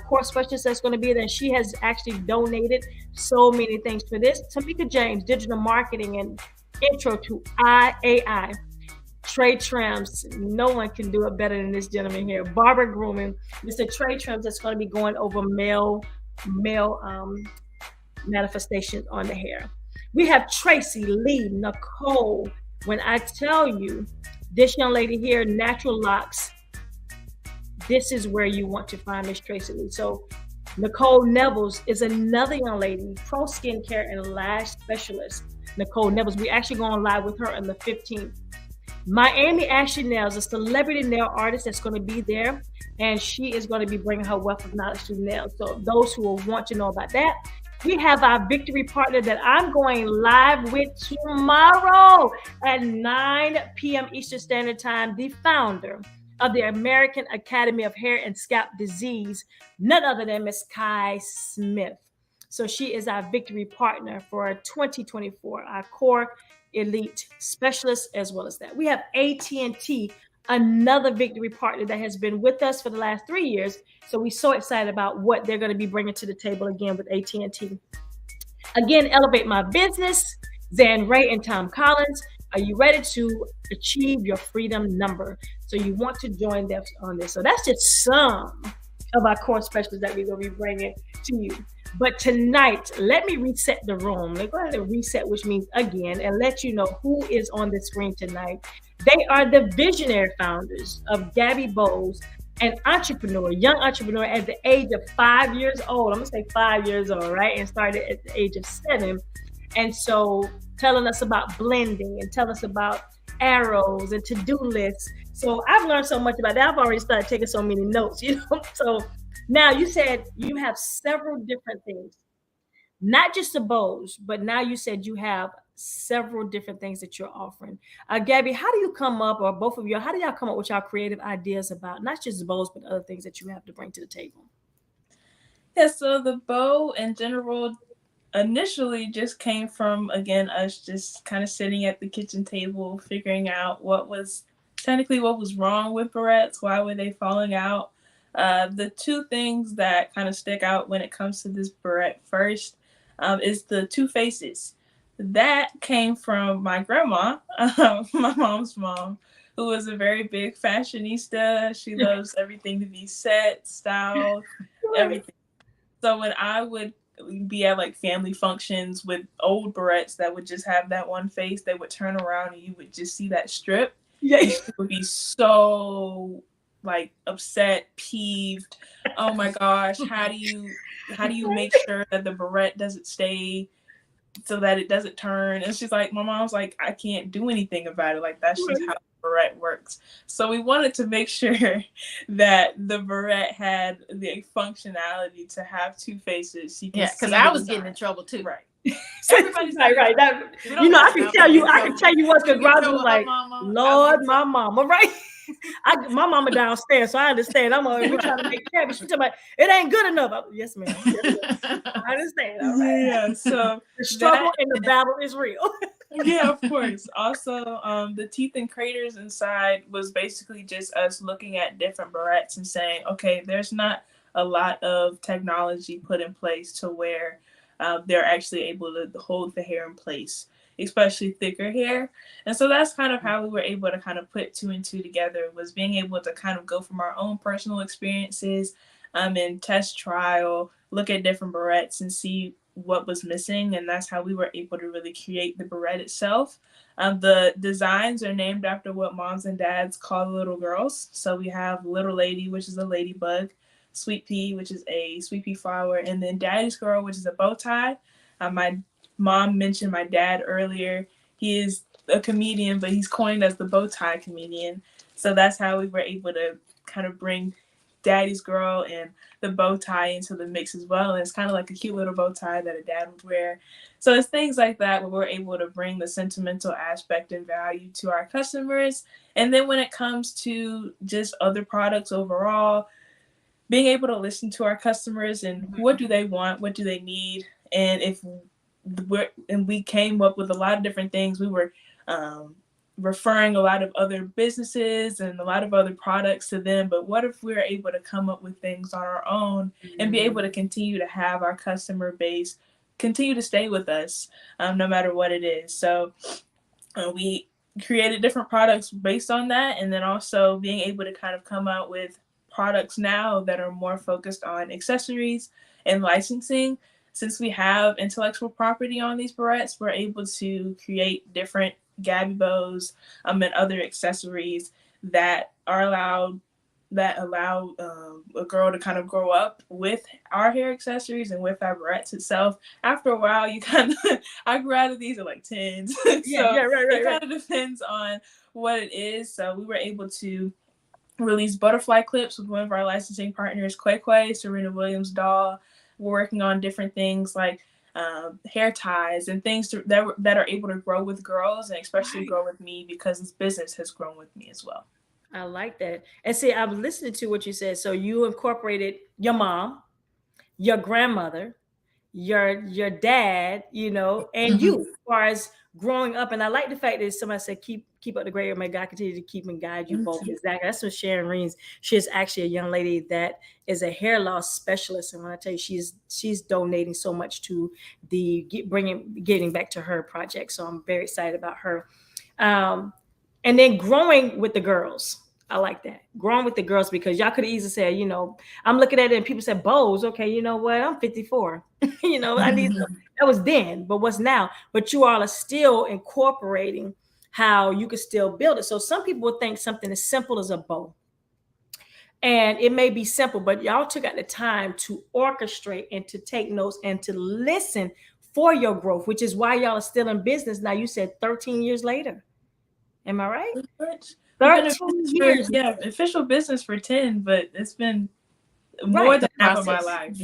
Speaker 1: course specialist that's going to be there. And she has actually donated so many things for this. Tamika James, digital marketing and intro to AI. Trey Trims, no one can do it better than this gentleman here. Barber Grooming, Mr. Trey Trims, that's going to be going over male manifestations on the hair. We have Tracy, Lee, Nicole. When I tell you this young lady here, Natural Locks, this is where you want to find Miss Tracy Lee. So Nicole Nevels is another young lady, pro skincare and lash specialist. Nicole Nevels, we actually going live with her on the 15th. Miami Ashley Nails, a celebrity nail artist that's going to be there, and she is going to be bringing her wealth of knowledge to nails. So those who will want to know about that, we have our victory partner that I'm going live with tomorrow at 9 p.m. Eastern Standard Time, the founder of the American Academy of Hair and Scalp Disease, none other than Miss Kai Smith. So she is our victory partner for 2024, our core elite specialist as well as that. We have AT&T another victory partner that has been with us for the last 3 years. So we're so excited about what they're going to be bringing to the table again with AT&T. Again, Elevate My Business, Zan Ray and Tom Collins. Are you ready to achieve your freedom number? So you want to join them on this. So that's just some of our core specials that we're going to be bringing to you. But tonight, let me reset the room. Let's go ahead and reset, which means again, and let you know who is on the screen tonight. They are the visionary founders of Gabby Bowles, an entrepreneur, young entrepreneur at the age of 5 years old. I'm gonna say 5 years old, right? And started at the age of 7. And so telling us about blending and tell us about arrows and to-do lists. So I've learned so much about that. I've already started taking so many notes, So now you said you have several different things, not just the bows, but now you said you have several different things that you're offering. Gabby, how do you come up, or both of you, how do y'all come up with y'all creative ideas about not just the bows, but other things that you have to bring to the table?
Speaker 2: Yeah, so the bow in general initially just came from, again, us just kind of sitting at the kitchen table, figuring out what was wrong with barrettes, why were they falling out. The two things that kind of stick out when it comes to this barrette first is the two faces. That came from my grandma, my mom's mom, who was a very big fashionista. She loves everything to be set, styled, everything. So when I would be at like family functions with old barrettes that would just have that one face, they would turn around and you would just see that strip. Yeah. And she would be so like upset, peeved. Oh my gosh, how do you make sure that the barrette doesn't stay so that it doesn't turn? And she's like, my mom's like, I can't do anything about it. Like, that's just how the barrette works. So we wanted to make sure that the barrette had the functionality to have two faces.
Speaker 3: Yeah, because I was getting in trouble too.
Speaker 2: Right.
Speaker 1: Everybody's right. That, I can tell you what, because Roger was like, Lord, my mama, right? My mama downstairs, so I understand. We're trying to make cabbage. She's talking about it ain't good enough. Yes, ma'am. I understand. All right.
Speaker 2: Yeah. So
Speaker 1: the struggle and the battle is real.
Speaker 2: Yeah, of course. Also, the teeth and craters inside was basically just us looking at different barrettes and saying, okay, there's not a lot of technology put in place to where they're actually able to hold the hair in place, especially thicker hair. And so that's kind of how we were able to kind of put two and two together, was being able to kind of go from our own personal experiences and test trial, look at different barrettes and see what was missing. And that's how we were able to really create the barrette itself. The designs are named after what moms and dads call the little girls. So we have Little Lady, which is a ladybug, Sweet Pea, which is a sweet pea flower, and then Daddy's Girl, which is a bow tie. My mom mentioned my dad earlier. He is a comedian, but he's coined as the bow tie comedian. So that's how we were able to kind of bring Daddy's Girl and the bow tie into the mix as well. And it's kind of like a cute little bow tie that a dad would wear. So it's things like that where we're able to bring the sentimental aspect and value to our customers. And then when it comes to just other products overall, being able to listen to our customers and what do they want, what do they need, and we came up with a lot of different things. We were referring a lot of other businesses and a lot of other products to them, but what if we're able to come up with things on our own and be able to continue to have our customer base continue to stay with us no matter what it is. So we created different products based on that, and then also being able to kind of come out with products now that are more focused on accessories and licensing. Since we have intellectual property on these barrettes, we're able to create different Gabby bows and other accessories that allow a girl to kind of grow up with our hair accessories and with our barrettes itself. After a while, you kind of, I grew out of these at like 10s. It kind of depends on what it is. So we were able to release butterfly clips with one of our licensing partners, Quay, Serena Williams doll. We're working on different things like hair ties and things that are able to grow with girls, and especially grow with me, because this business has grown with me as well.
Speaker 1: I like that. And see, I was listening to what you said. So you incorporated your mom, your grandmother, your dad, you know, and you, as far as growing up. And I like the fact that somebody said, keep up the great work. May God continue to keep and guide you both. Exactly. That's what Sharon Reens. She is actually a young lady that is a hair loss specialist. And when I tell you, she's donating so much to getting back to her project. So I'm very excited about her. And then growing with the girls. I like that. Growing with the girls, because y'all could easily say, you know, I'm looking at it and people said, Bows, okay, you know what? I'm 54. You know, I need that was then, but what's now? But you all are still incorporating how you could still build it. So some people would think something as simple as a bow. And it may be simple, but y'all took out the time to orchestrate and to take notes and to listen for your growth, which is why y'all are still in business. Now, you said 13 years later. Am I right?
Speaker 2: 13 years. Yeah, official business for 10, but it's been more than half of my life.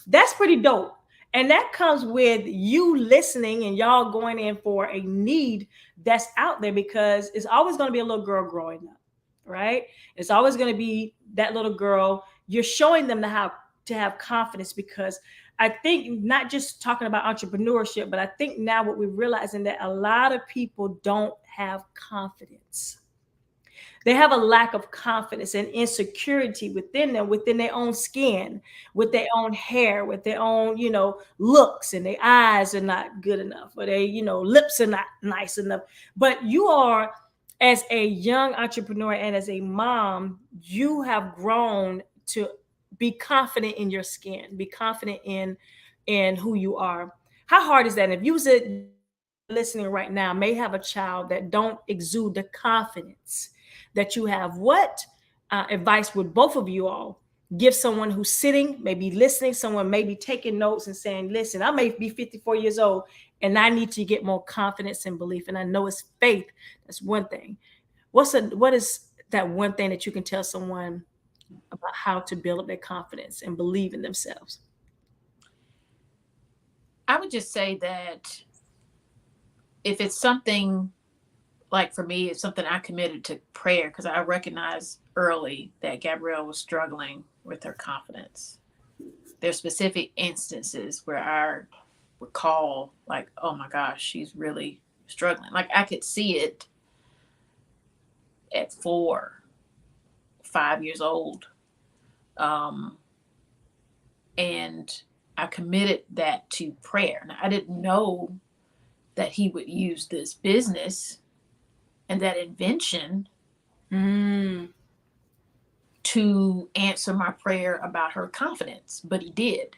Speaker 1: That's pretty dope. And that comes with you listening and y'all going in for a need that's out there, because it's always going to be a little girl growing up, right? It's always going to be that little girl. You're showing them how to have confidence, because I think not just talking about entrepreneurship, but I think now what we're realizing that a lot of people don't have confidence. They have a lack of confidence and insecurity within them, within their own skin, with their own hair, with their own, you know, looks, and their eyes are not good enough, or they, you know, lips are not nice enough. But you are, as a young entrepreneur and as a mom, you have grown to be confident in your skin, be confident in who you are. How hard is that? And if you was listening right now may have a child that don't exude the confidence that you have, what advice would both of you all give someone who's sitting, maybe listening, someone maybe taking notes and saying, listen, I may be 54 years old and I need to get more confidence and belief. And I know it's faith. That's one thing. What is that one thing that you can tell someone about how to build up their confidence and believe in themselves?
Speaker 3: I would just say that if it's something, like for me, it's something I committed to prayer, because I recognized early that Gabrielle was struggling with her confidence. There's specific instances where I recall, like, oh my gosh, she's really struggling. Like I could see it at 4, 5 years old. And I committed that to prayer. Now, I didn't know that he would use this business and that invention to answer my prayer about her confidence, but he did.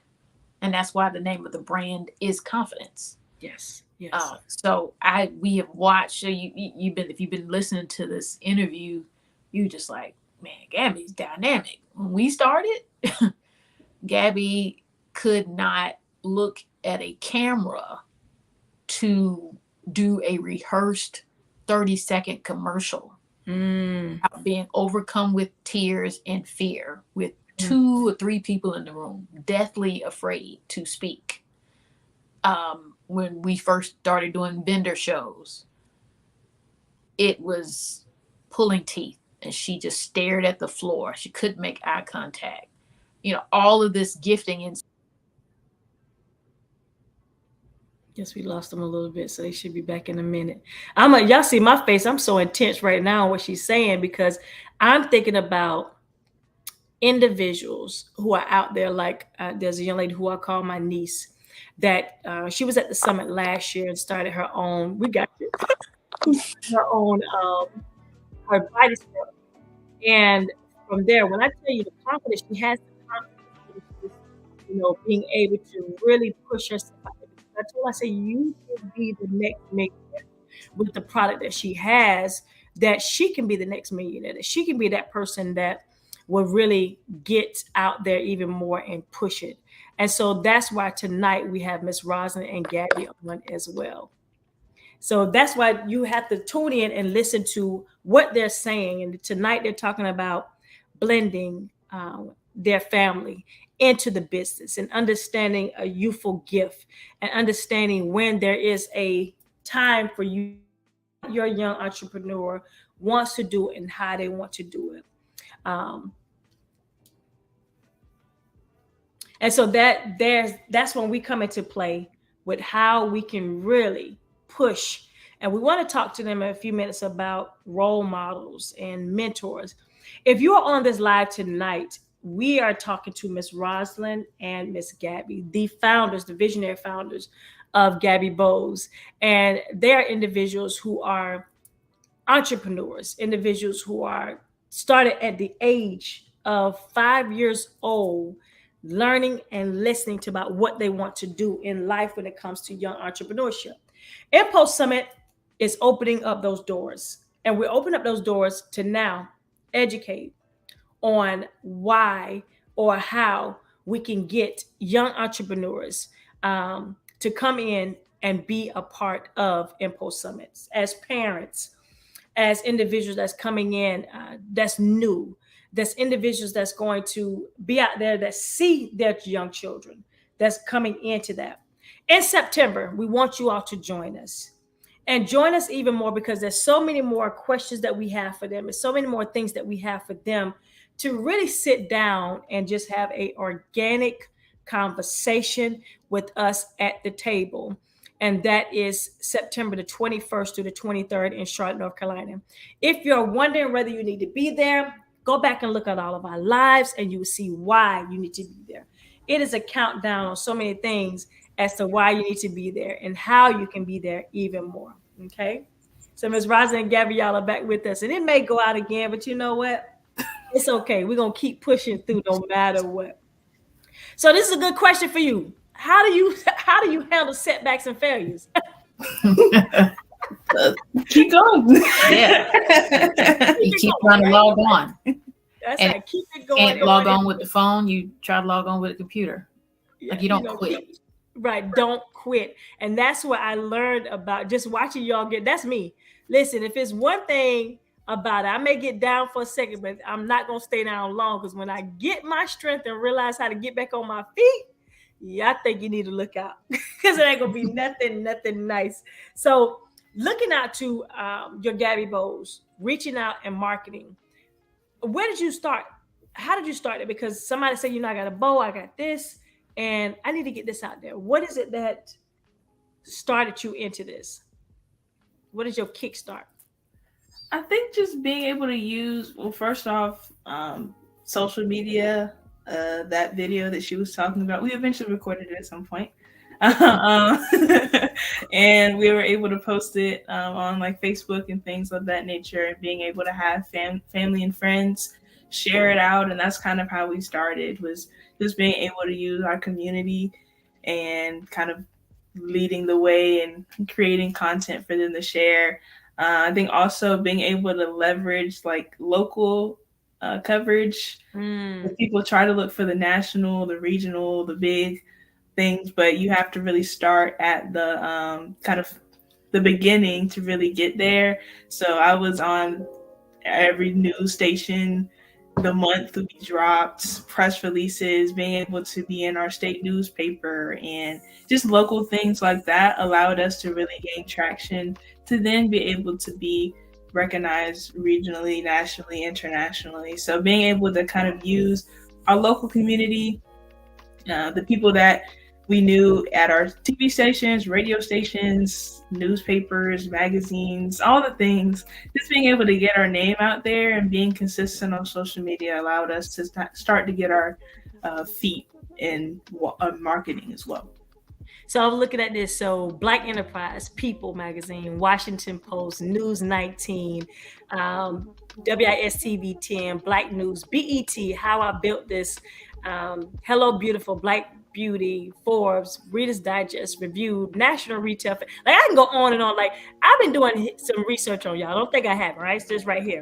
Speaker 3: And that's why the name of the brand is Confidence.
Speaker 1: Yes.
Speaker 3: So we have watched. So if you've been listening to this interview, you just like, man, Gabby's dynamic. When we started, Gabby could not look at a camera to do a rehearsed 30-second commercial without being overcome with tears and fear, with 2 or 3 people in the room, deathly afraid to speak. When we first started doing vendor shows, it was pulling teeth, and she just stared at the floor. She couldn't make eye contact. You know, all of this gifting. And
Speaker 1: Guess we lost them a little bit, so they should be back in a minute. Y'all see my face. I'm so intense right now on what she's saying, because I'm thinking about individuals who are out there. Like there's a young lady who I call my niece, that she was at the summit last year and started her own. We got her own her body stuff, and from there, when I tell you the confidence she has, the confidence, you know, being able to really push herself out. I told her, I said, you can be the next millionaire with the product that she has, that she can be the next millionaire, that she can be that person that will really get out there even more and push it. And so that's why tonight we have Miss Rosalind and Gabby on as well. So that's why you have to tune in and listen to what they're saying. And tonight they're talking about blending their family into the business and understanding a youthful gift and understanding when there is a time for you, your young entrepreneur wants to do it and how they want to do it. And so that's when we come into play with how we can really push. And we want to talk to them in a few minutes about role models and mentors. If you are on this live tonight, we are talking to Miss Rosalind and Miss Gabby, the founders, the visionary founders of Gabby Bowes. And they are individuals who are entrepreneurs, individuals who are started at the age of 5 years old, learning and listening to about what they want to do in life when it comes to young entrepreneurship. Impulse Summit is opening up those doors, and we open up those doors to now educate on why or how we can get young entrepreneurs to come in and be a part of Impulse Summits as parents, as individuals that's coming in, that's new, that's individuals that's going to be out there that see their young children that's coming into that. In September, we want you all to join us. And join us even more because there's so many more questions that we have for them. There's so many more things that we have for them to really sit down and just have a organic conversation with us at the table. And that is September the 21st through the 23rd in Charlotte, North Carolina. If you're wondering whether you need to be there, go back and look at all of our lives and you will see why you need to be there. It is a countdown on so many things as to why you need to be there and how you can be there even more. Okay. So Ms. Rosalind and Gabby, y'all are back with us. And it may go out again, but you know what? It's okay. We're going to keep pushing through no matter what. So this is a good question for you. How do you handle setbacks and failures?
Speaker 4: Keep going.
Speaker 3: Yeah. You keep trying to log on.
Speaker 1: That's
Speaker 3: and
Speaker 1: right. Keep it going.
Speaker 3: Can't log on with the phone. You try to log on with a computer.
Speaker 1: Yeah,
Speaker 3: like you don't quit.
Speaker 1: Right. Don't quit. And that's what I learned about just watching y'all get. That's me. Listen, if it's one thing about it, I may get down for a second, but I'm not going to stay down long because when I get my strength and realize how to get back on my feet, yeah, I think you need to look out because it ain't going to be nothing nice. So looking out to your Gabby Bowes, reaching out and marketing. Where did you start? How did you start it? Because somebody said, I got a bow, I got this, and I need to get this out there. What is it that started you into this? What is your kickstart?
Speaker 4: I think just being able to use, well, first off, social media, that video that she was talking about, we eventually recorded it at some point. And we were able to post it on like Facebook and things of that nature, and being able to have family and friends share it out. And that's kind of how we started, was just being able to use our community and kind of leading the way and creating content for them to share. I think also being able to leverage like local coverage. People try to look for the national, the regional, the big things, but you have to really start at the kind of the beginning to really get there. So I was on every news station the month we dropped, press releases, being able to be in our state newspaper, and just local things like that allowed us to really gain traction to then be able to be recognized regionally, nationally, internationally. So being able to kind of use our local community, the people that we knew at our TV stations, radio stations, newspapers, magazines, all the things, just being able to get our name out there and being consistent on social media allowed us to start to get our feet in marketing as well.
Speaker 1: So I was looking at this. So Black Enterprise, People Magazine, Washington Post, News 19, WIS-TV 10, Black News, BET, How I Built This, Hello Beautiful, Black Beauty, Forbes, Reader's Digest, Reviewed, National Retail. Like I can go on and on. Like I've been doing some research on y'all. I don't think I have, right? It's just right here.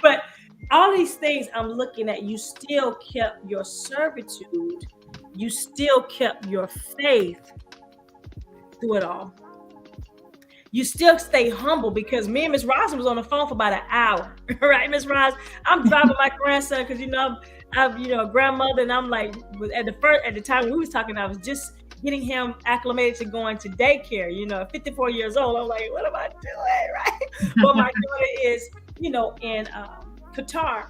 Speaker 1: But all these things I'm looking at, you still kept your servitude. You still kept your faith through it all. You still stay humble, because me and Miss Rosin was on the phone for about an hour, right, Miss Ros? I'm driving my grandson because I've a grandmother, and I'm like, at the time when we was talking, I was just getting him acclimated to going to daycare. 54 years old. I'm like, what am I doing, right? But my daughter is, in Qatar,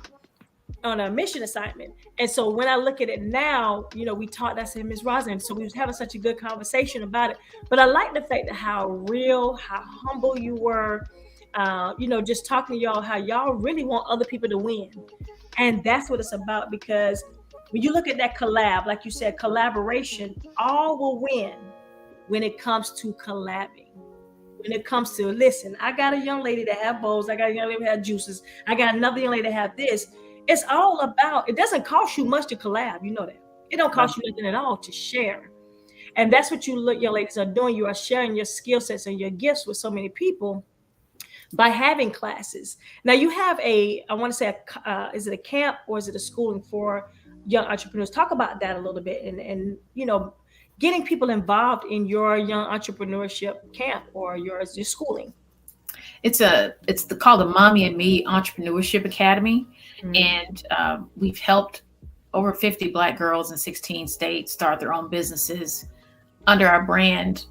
Speaker 1: on a mission assignment. And so when I look at it now, we talked, I said, Ms. Rosalind, so we was having such a good conversation about it. But I like the fact that how real, how humble you were, just talking to y'all, how y'all really want other people to win. And that's what it's about, because when you look at that collab, like you said, collaboration, all will win when it comes to collabing. When it comes to, listen, I got a young lady that have bowls, I got a young lady that have juices, I got another young lady that have this. It's all about, it doesn't cost you much to collab, you know that. It don't cost you nothing at all to share. And that's what you young ladies are doing. You are sharing your skill sets and your gifts with so many people by having classes. Now you have I want to say, is it a camp or is it a schooling for young entrepreneurs? Talk about that a little bit, and getting people involved in your young entrepreneurship camp or your schooling.
Speaker 3: It's called the Mommy and Me Entrepreneurship Academy. Mm-hmm. And we've helped over 50 Black girls in 16 states start their own businesses under our brand.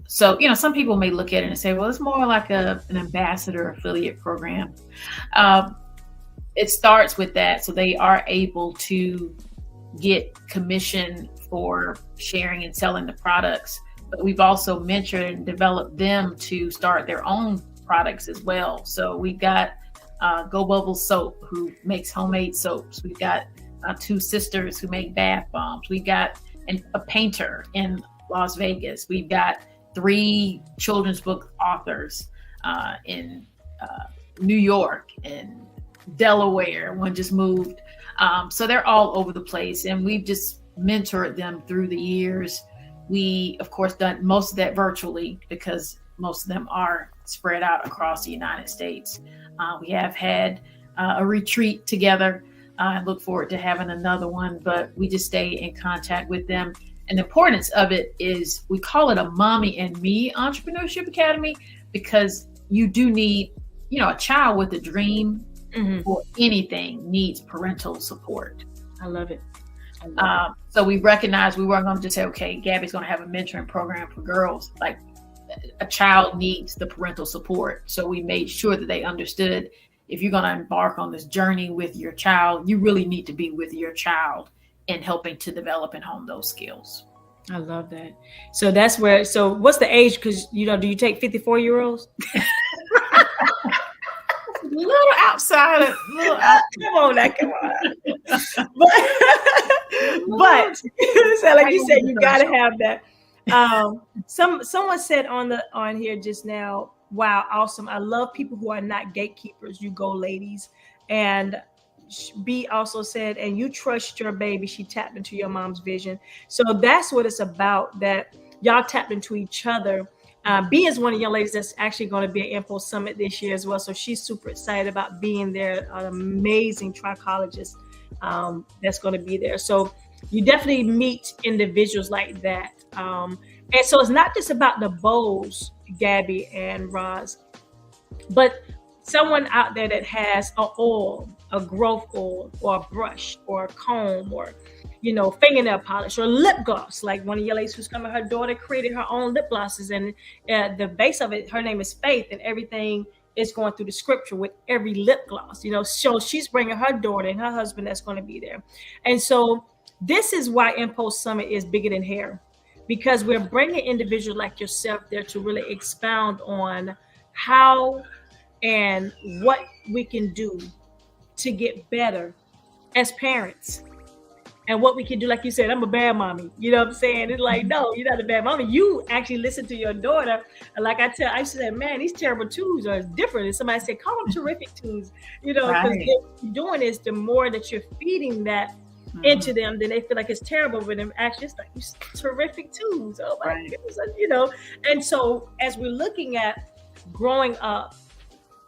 Speaker 3: So, some people may look at it and say, well, it's more like an ambassador affiliate program. It starts with that. So they are able to get commission for sharing and selling the products. But we've also mentored and developed them to start their own products as well. So we've got Go Bubble Soap, who makes homemade soaps. We've got 2 sisters who make bath bombs. We've got a painter in Las Vegas. We've got 3 children's book authors in New York and Delaware. One just moved. So they're all over the place, and we've just mentored them through the years. We, of course, done most of that virtually because most of them are spread out across the United States. We have had a retreat together. I look forward to having another one, but we just stay in contact with them. And the importance of it is we call it a Mommy and Me Entrepreneurship Academy, because you do need, a child with a dream or anything needs parental support.
Speaker 1: I love it.
Speaker 3: So we recognized we weren't going to just say, okay, Gabby's going to have a mentoring program for girls. Like, a child needs the parental support. So we made sure that they understood, if you're going to embark on this journey with your child, you really need to be with your child and helping to develop and hone those skills.
Speaker 1: I love that. So that's where, so what's the age? Because, do you take 54-year-olds?
Speaker 3: A little outside of,
Speaker 1: come on. But so like you said, you got to have that. Someone said on here just now, wow, awesome. I love people who are not gatekeepers. You go, ladies. And B also said, and you trust your baby. She tapped into your mom's vision. So that's what it's about, that y'all tapped into each other. B is one of the young ladies that's actually going to be at Mpulse Summit this year as well. So she's super excited about being there. An amazing trichologist that's going to be there. So you definitely meet individuals like that. And so it's not just about the bowls, Gabby and Roz, but someone out there that has an oil, a growth oil, or a brush, or a comb, or fingernail polish, or lip gloss. Like one of your ladies who's coming, her daughter created her own lip glosses, and the base of it, her name is Faith, and everything is going through the scripture with every lip gloss. So she's bringing her daughter and her husband that's going to be there. And so this is why Mpulse Summit is bigger than hair, because we're bringing individuals like yourself there to really expound on how and what we can do to get better as parents, and what we can do. Like you said, I'm a bad mommy. You know what I'm saying? It's like, no, you're not a bad mommy. You actually listen to your daughter. And like I said, man, these terrible twos are different. And somebody said, call them terrific twos. Because what you're doing is, the more that you're feeding that into them, then they feel like it's terrible, but them actually it's like, terrific twos. Oh my goodness, And so as we're looking at growing up,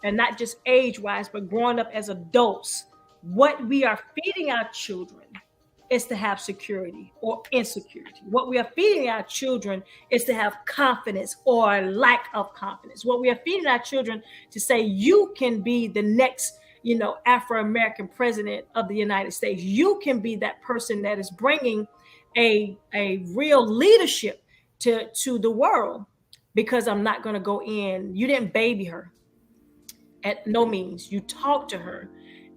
Speaker 1: and not just age-wise, but growing up as adults, what we are feeding our children is to have security or insecurity. What we are feeding our children is to have confidence or lack of confidence. What we are feeding our children to say, you can be the next, Afro-American president of the United States. You can be that person that is bringing a real leadership to the world, because I'm not going to go in. You didn't baby her. At no means. You talk to her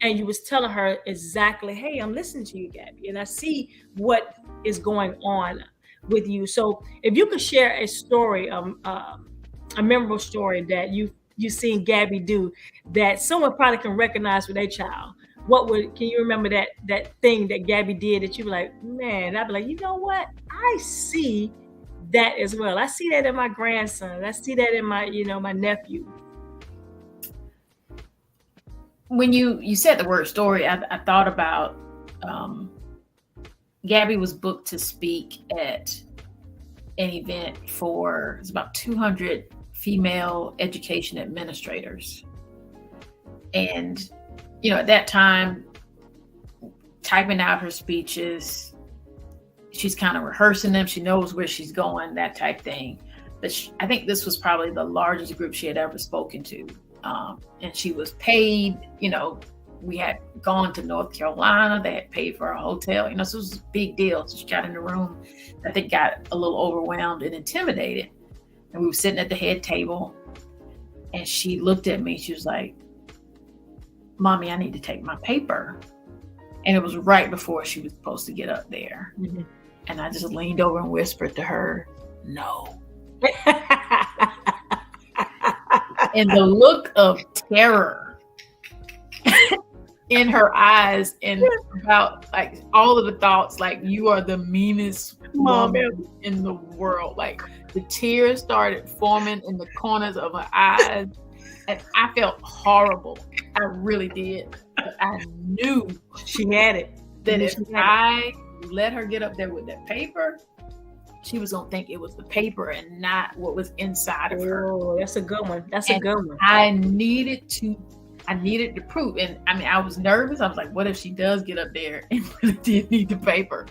Speaker 1: and you was telling her exactly, hey, I'm listening to you, Gabby, and I see what is going on with you. So if you could share a story, a memorable story that you seen Gabby do that someone probably can recognize with their child, can you remember that thing that Gabby did that you were like, man, I'd be like, you know what? I see that as well. I see that in my grandson. I see that in my, my nephew.
Speaker 3: When you said the word story, I thought about Gabby was booked to speak at an event for, it's about 200 female education administrators. And, at that time, typing out her speeches, she's kind of rehearsing them. She knows where she's going, that type thing. But I think this was probably the largest group she had ever spoken to. And she was paid, we had gone to North Carolina. They had paid for a hotel, so it was a big deal. So she got in the room. I think got a little overwhelmed and intimidated. And we were sitting at the head table, and she looked at me. She was like, Mommy, I need to take my paper. And it was right before she was supposed to get up there. Mm-hmm. And I just leaned over and whispered to her, no. And the look of terror in her eyes, and about like all of the thoughts, like, you are the meanest woman in the world. Like, the tears started forming in the corners of her eyes, and I felt horrible. I really did. But I knew
Speaker 1: she had it.
Speaker 3: That if I let her get up there with that paper, she was going to think it was the paper and not what was inside of her.
Speaker 1: Oh, that's a good one. A good one.
Speaker 3: I needed to prove. And I mean, I was nervous. I was like, what if she does get up there and really did need the paper?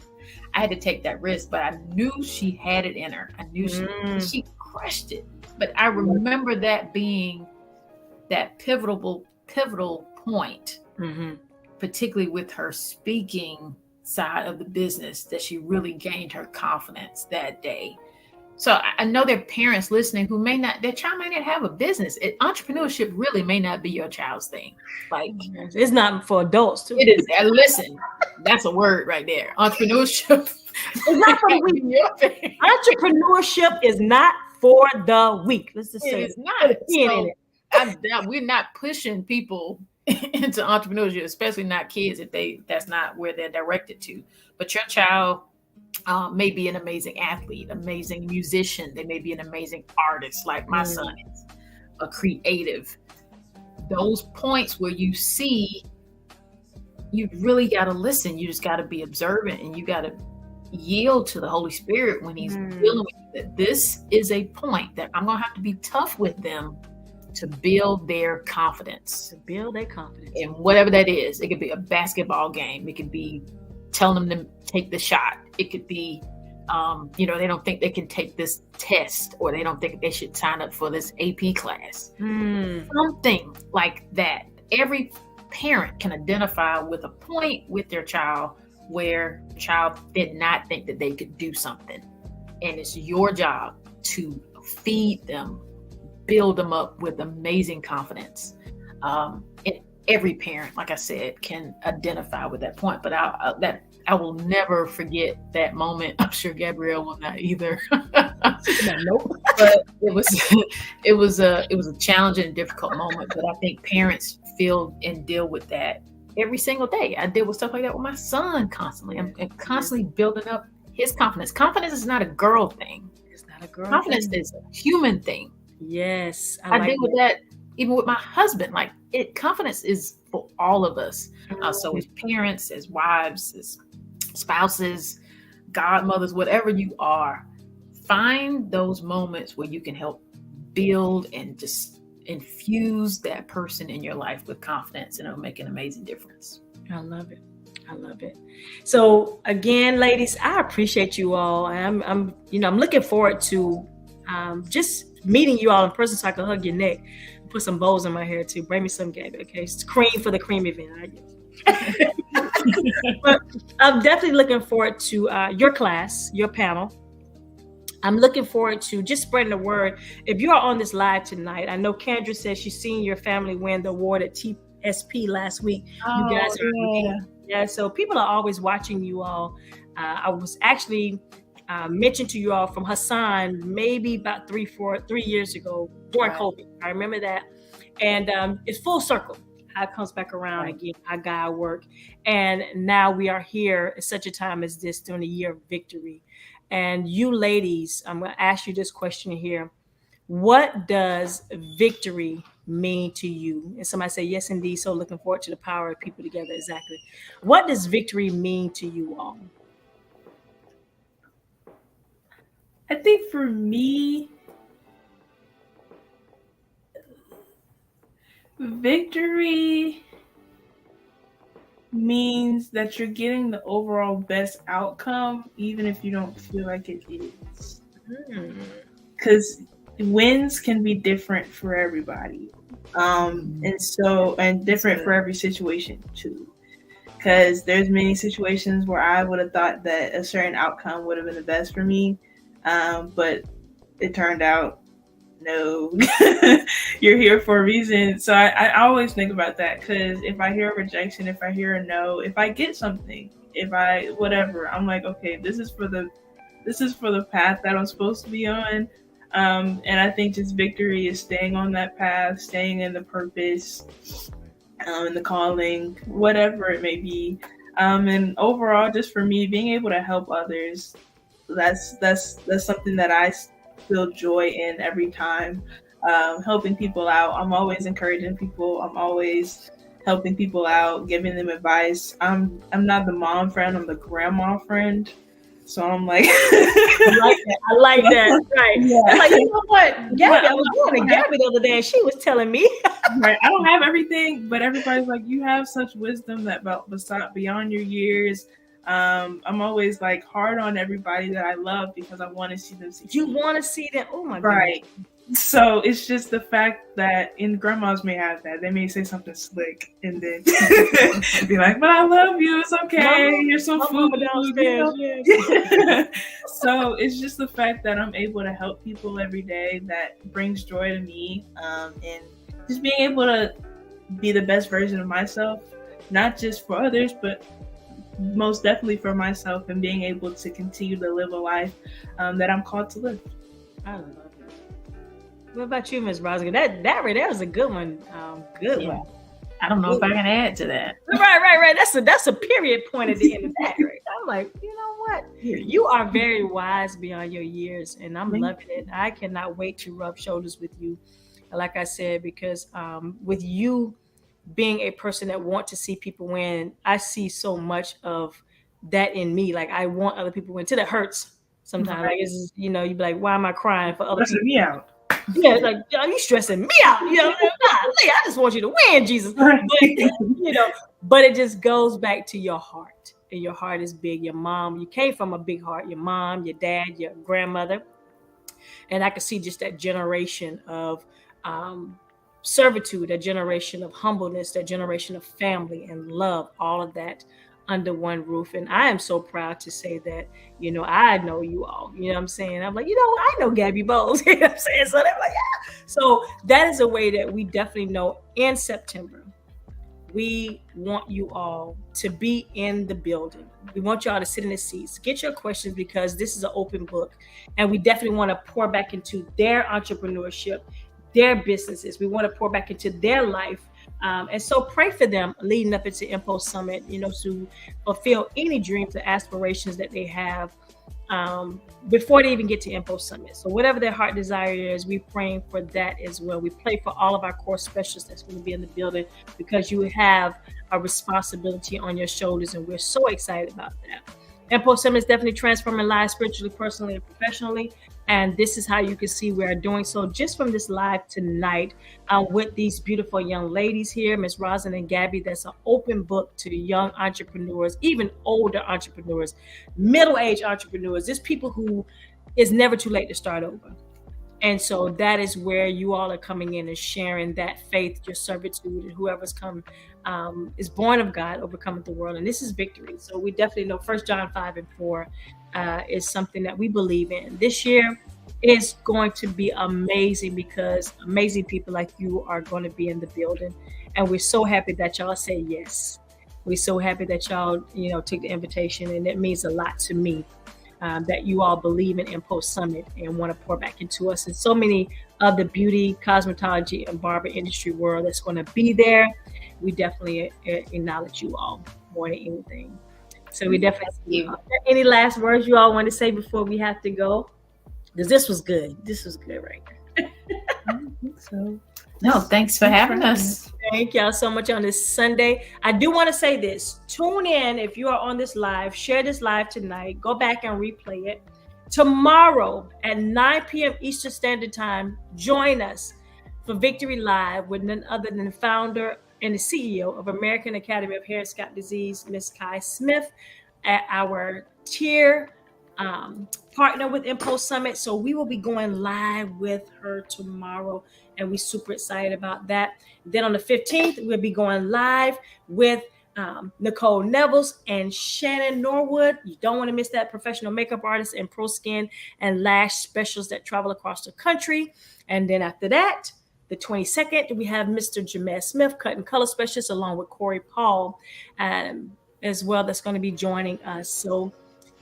Speaker 3: I had to take that risk, but I knew she had it in her. I knew she crushed it. But I remember that being that pivotal point, particularly with her speaking side of the business, that she really gained her confidence that day. So I know there are parents listening who their child may not have a business. Entrepreneurship really may not be your child's thing. Like,
Speaker 1: it's not for adults too.
Speaker 3: It is. Listen, that's a word right there. Entrepreneurship.
Speaker 1: It's not for the weak. Entrepreneurship is not for the weak. Let's just say
Speaker 3: it's not. So, we're not pushing people into entrepreneurship, especially not kids if that's not where they're directed to. But your child may be an amazing athlete, amazing musician. They may be an amazing artist, like my son is, a creative. Those points where you see, you really got to listen. You just got to be observant, and you got to yield to the Holy Spirit when he's dealing with you, that this is a point that I'm going to have to be tough with them to build their confidence. And whatever that is, it could be a basketball game. It could be telling them to take the shot. It could be, they don't think they can take this test, or they don't think they should sign up for this AP class. Something like that. Every parent can identify with a point with their child where the child did not think that they could do something. And it's your job to feed them, build them up with amazing confidence. And every parent, like I said, can identify with that point. But I will never forget that moment. I'm sure Gabrielle will not either.
Speaker 1: Nope.
Speaker 3: But it was a challenging and difficult moment. But I think parents feel and deal with that every single day. I deal with stuff like that with my son constantly. I'm constantly building up his confidence. Confidence is not a girl thing.
Speaker 1: It's not a girl.
Speaker 3: Confidence is a human thing.
Speaker 1: Yes,
Speaker 3: I deal with that even with my husband. Like, confidence is for all of us. So as parents, as wives, as spouses, godmothers, whatever you are, find those moments where you can help build and just infuse that person in your life with confidence, and it'll make an amazing difference.
Speaker 1: I love it. So again, ladies, I appreciate you all. I'm looking forward to just meeting you all in person so I can hug your neck, put some bows in my hair too. Bring me some, Gabby. Okay, it's cream for the cream event. But I'm definitely looking forward to your class, your panel. I'm looking forward to just spreading the word. If you are on this live tonight, I know Kendra says she's seen your family win the award at SP last week.
Speaker 3: Oh,
Speaker 1: You guys are
Speaker 4: yeah.
Speaker 1: yeah. So people are always watching you all. I was actually mentioned to you all from Hassan maybe about 3 years ago during COVID. I remember that, and it's full circle. How it comes back around again, how God work. And now we are here at such a time as this during the year of victory. And you ladies, I'm going to ask you this question here. What does victory mean to you? And somebody say, yes, indeed. So looking forward to the power of people together. Exactly. What does victory mean to you all?
Speaker 4: I think for me, victory means that you're getting the overall best outcome, even if you don't feel like it is. Because wins can be different for everybody. And different for every situation too. Because there's many situations where I would have thought that a certain outcome would have been the best for me. But it turned out, no, you're here for a reason. So I always think about that, because if I hear a rejection, if I hear a no, if I get something, whatever, I'm like, okay, this is for the path that I'm supposed to be on. And I think just victory is staying on that path, staying in the purpose, in the calling, whatever it may be. And overall, just for me, being able to help others, that's something that I feel joy in every time. Helping people out. I'm always encouraging people. I'm always helping people out, giving them advice. I'm not the mom friend, I'm the grandma friend. So I'm like,
Speaker 1: I like that. Right. Yeah. I'm like, you know what? Gabby, I was going to Gabby the other day and she was telling me.
Speaker 4: Right. I don't have everything, but everybody's like, you have such wisdom that beyond your years. I'm always like hard on everybody that I love because I want to see them succeed.
Speaker 1: You want to see them? Oh my God.
Speaker 4: Right. So it's just the fact that, and grandmas may have that. They may say something slick and then be like, but I love you. It's okay. Mama, you're so food.
Speaker 1: Downstairs. Yes.
Speaker 4: So it's just the fact that I'm able to help people every day that brings joy to me. And just being able to be the best version of myself, not just for others, but most definitely for myself, and being able to continue to live a life that I'm called to live.
Speaker 1: I love it. What about you, Ms. Rosigan? That right there was a good one. Good one.
Speaker 3: I don't know if I can add to that.
Speaker 1: Right. That's a period point at the end of that. Right? I'm like, you know what? You are very wise beyond your years, and I'm loving it. I cannot wait to rub shoulders with you. Like I said, because with you being a person that want to see people win, I see so much of that in me. Like I want other people to win till it hurts sometimes. Like it's, you be like, why am I crying for other people?
Speaker 4: Me out.
Speaker 1: Yeah, like, are you stressing me out? I just want you to win, Jesus. But, but it just goes back to your heart. And your heart is big. Your mom, you came from a big heart. Your mom, your dad, your grandmother. And I could see just that generation of servitude, that generation of humbleness, that generation of family and love, all of that under one roof. And I am so proud to say that, I know you all, you know what I'm saying? I'm like, I know Gabby Bowles, you know what I'm saying? So they're like, yeah. So that is a way that we definitely know in September, we want you all to be in the building. We want y'all to sit in the seats, get your questions, because this is an open book. And we definitely want to pour back into their entrepreneurship, their businesses. We want to pour back into their life. And so pray for them leading up into Mpulse Summit, to fulfill any dreams or aspirations that they have before they even get to Mpulse Summit. So whatever their heart desire is, we're praying for that as well. We pray for all of our core specialists that's going to be in the building, because you have a responsibility on your shoulders, and we're so excited about that. Mpulse Summit is definitely transforming lives spiritually, personally, and professionally. And this is how you can see we are doing so just from this live tonight with these beautiful young ladies here, Ms. Rosin and Gabby. That's an open book to young entrepreneurs, even older entrepreneurs, middle-aged entrepreneurs. There's people who it's never too late to start over. And so that is where you all are coming in and sharing that faith, your servitude, and whoever's come is born of God, overcoming the world. And this is victory. So we definitely know 1 John 5:4 is something that we believe in. This year is going to be amazing, because amazing people like you are going to be in the building. And we're so happy that y'all say yes. We're so happy that y'all, took the invitation, and it means a lot to me that you all believe in Mpulse Summit and want to pour back into us, and so many of the beauty, cosmetology, and barber industry world that's going to be there. We definitely acknowledge you all more than anything. So we definitely. Any last words you all want to say before we have to go? Because this was good. This was good right here.
Speaker 3: So. No, thanks for having us.
Speaker 1: Thank y'all so much on this Sunday. I do want to say this. Tune in if you are on this live. Share this live tonight. Go back and replay it. Tomorrow at 9 p.m. Eastern Standard Time, join us for Victory Live with none other than the founder and the CEO of American Academy of Hair and Scalp Disease, Ms. Kai Smith, at our tier partner with Mpulse Summit. So we will be going live with her tomorrow, and we're super excited about that. Then on the 15th, we'll be going live with Nicole Nevels and Shannon Norwood. You don't want to miss that. Professional makeup artists and pro skin and lash specialists that travel across the country. And then after that, the 22nd, we have Mr. Jamed Smith, cut and color specialist, along with Corey Paul as well, that's going to be joining us. So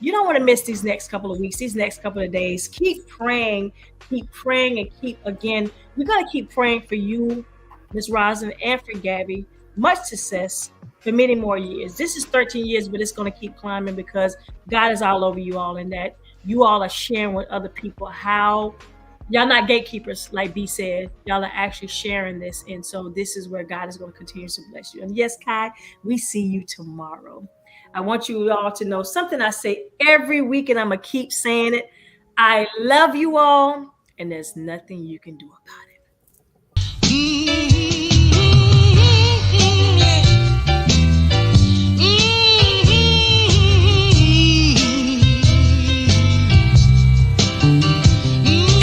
Speaker 1: you don't want to miss these next couple of weeks, these next couple of days. Keep praying, and we're going to keep praying for you, Ms. Rosin, and for Gabby. Much success for many more years. This is 13 years, but it's going to keep climbing because God is all over you all, and that you all are sharing with other people how y'all not gatekeepers, like B said. Y'all are actually sharing this. And so this is where God is going to continue to bless you. And yes, Kai, we see you tomorrow. I want you all to know something I say every week, and I'm going to keep saying it. I love you all, and there's nothing you can do about it.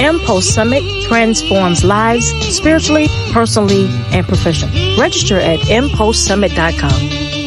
Speaker 5: Mpulse Summit transforms lives spiritually, personally, and professionally. Register at mpulsesummit.com.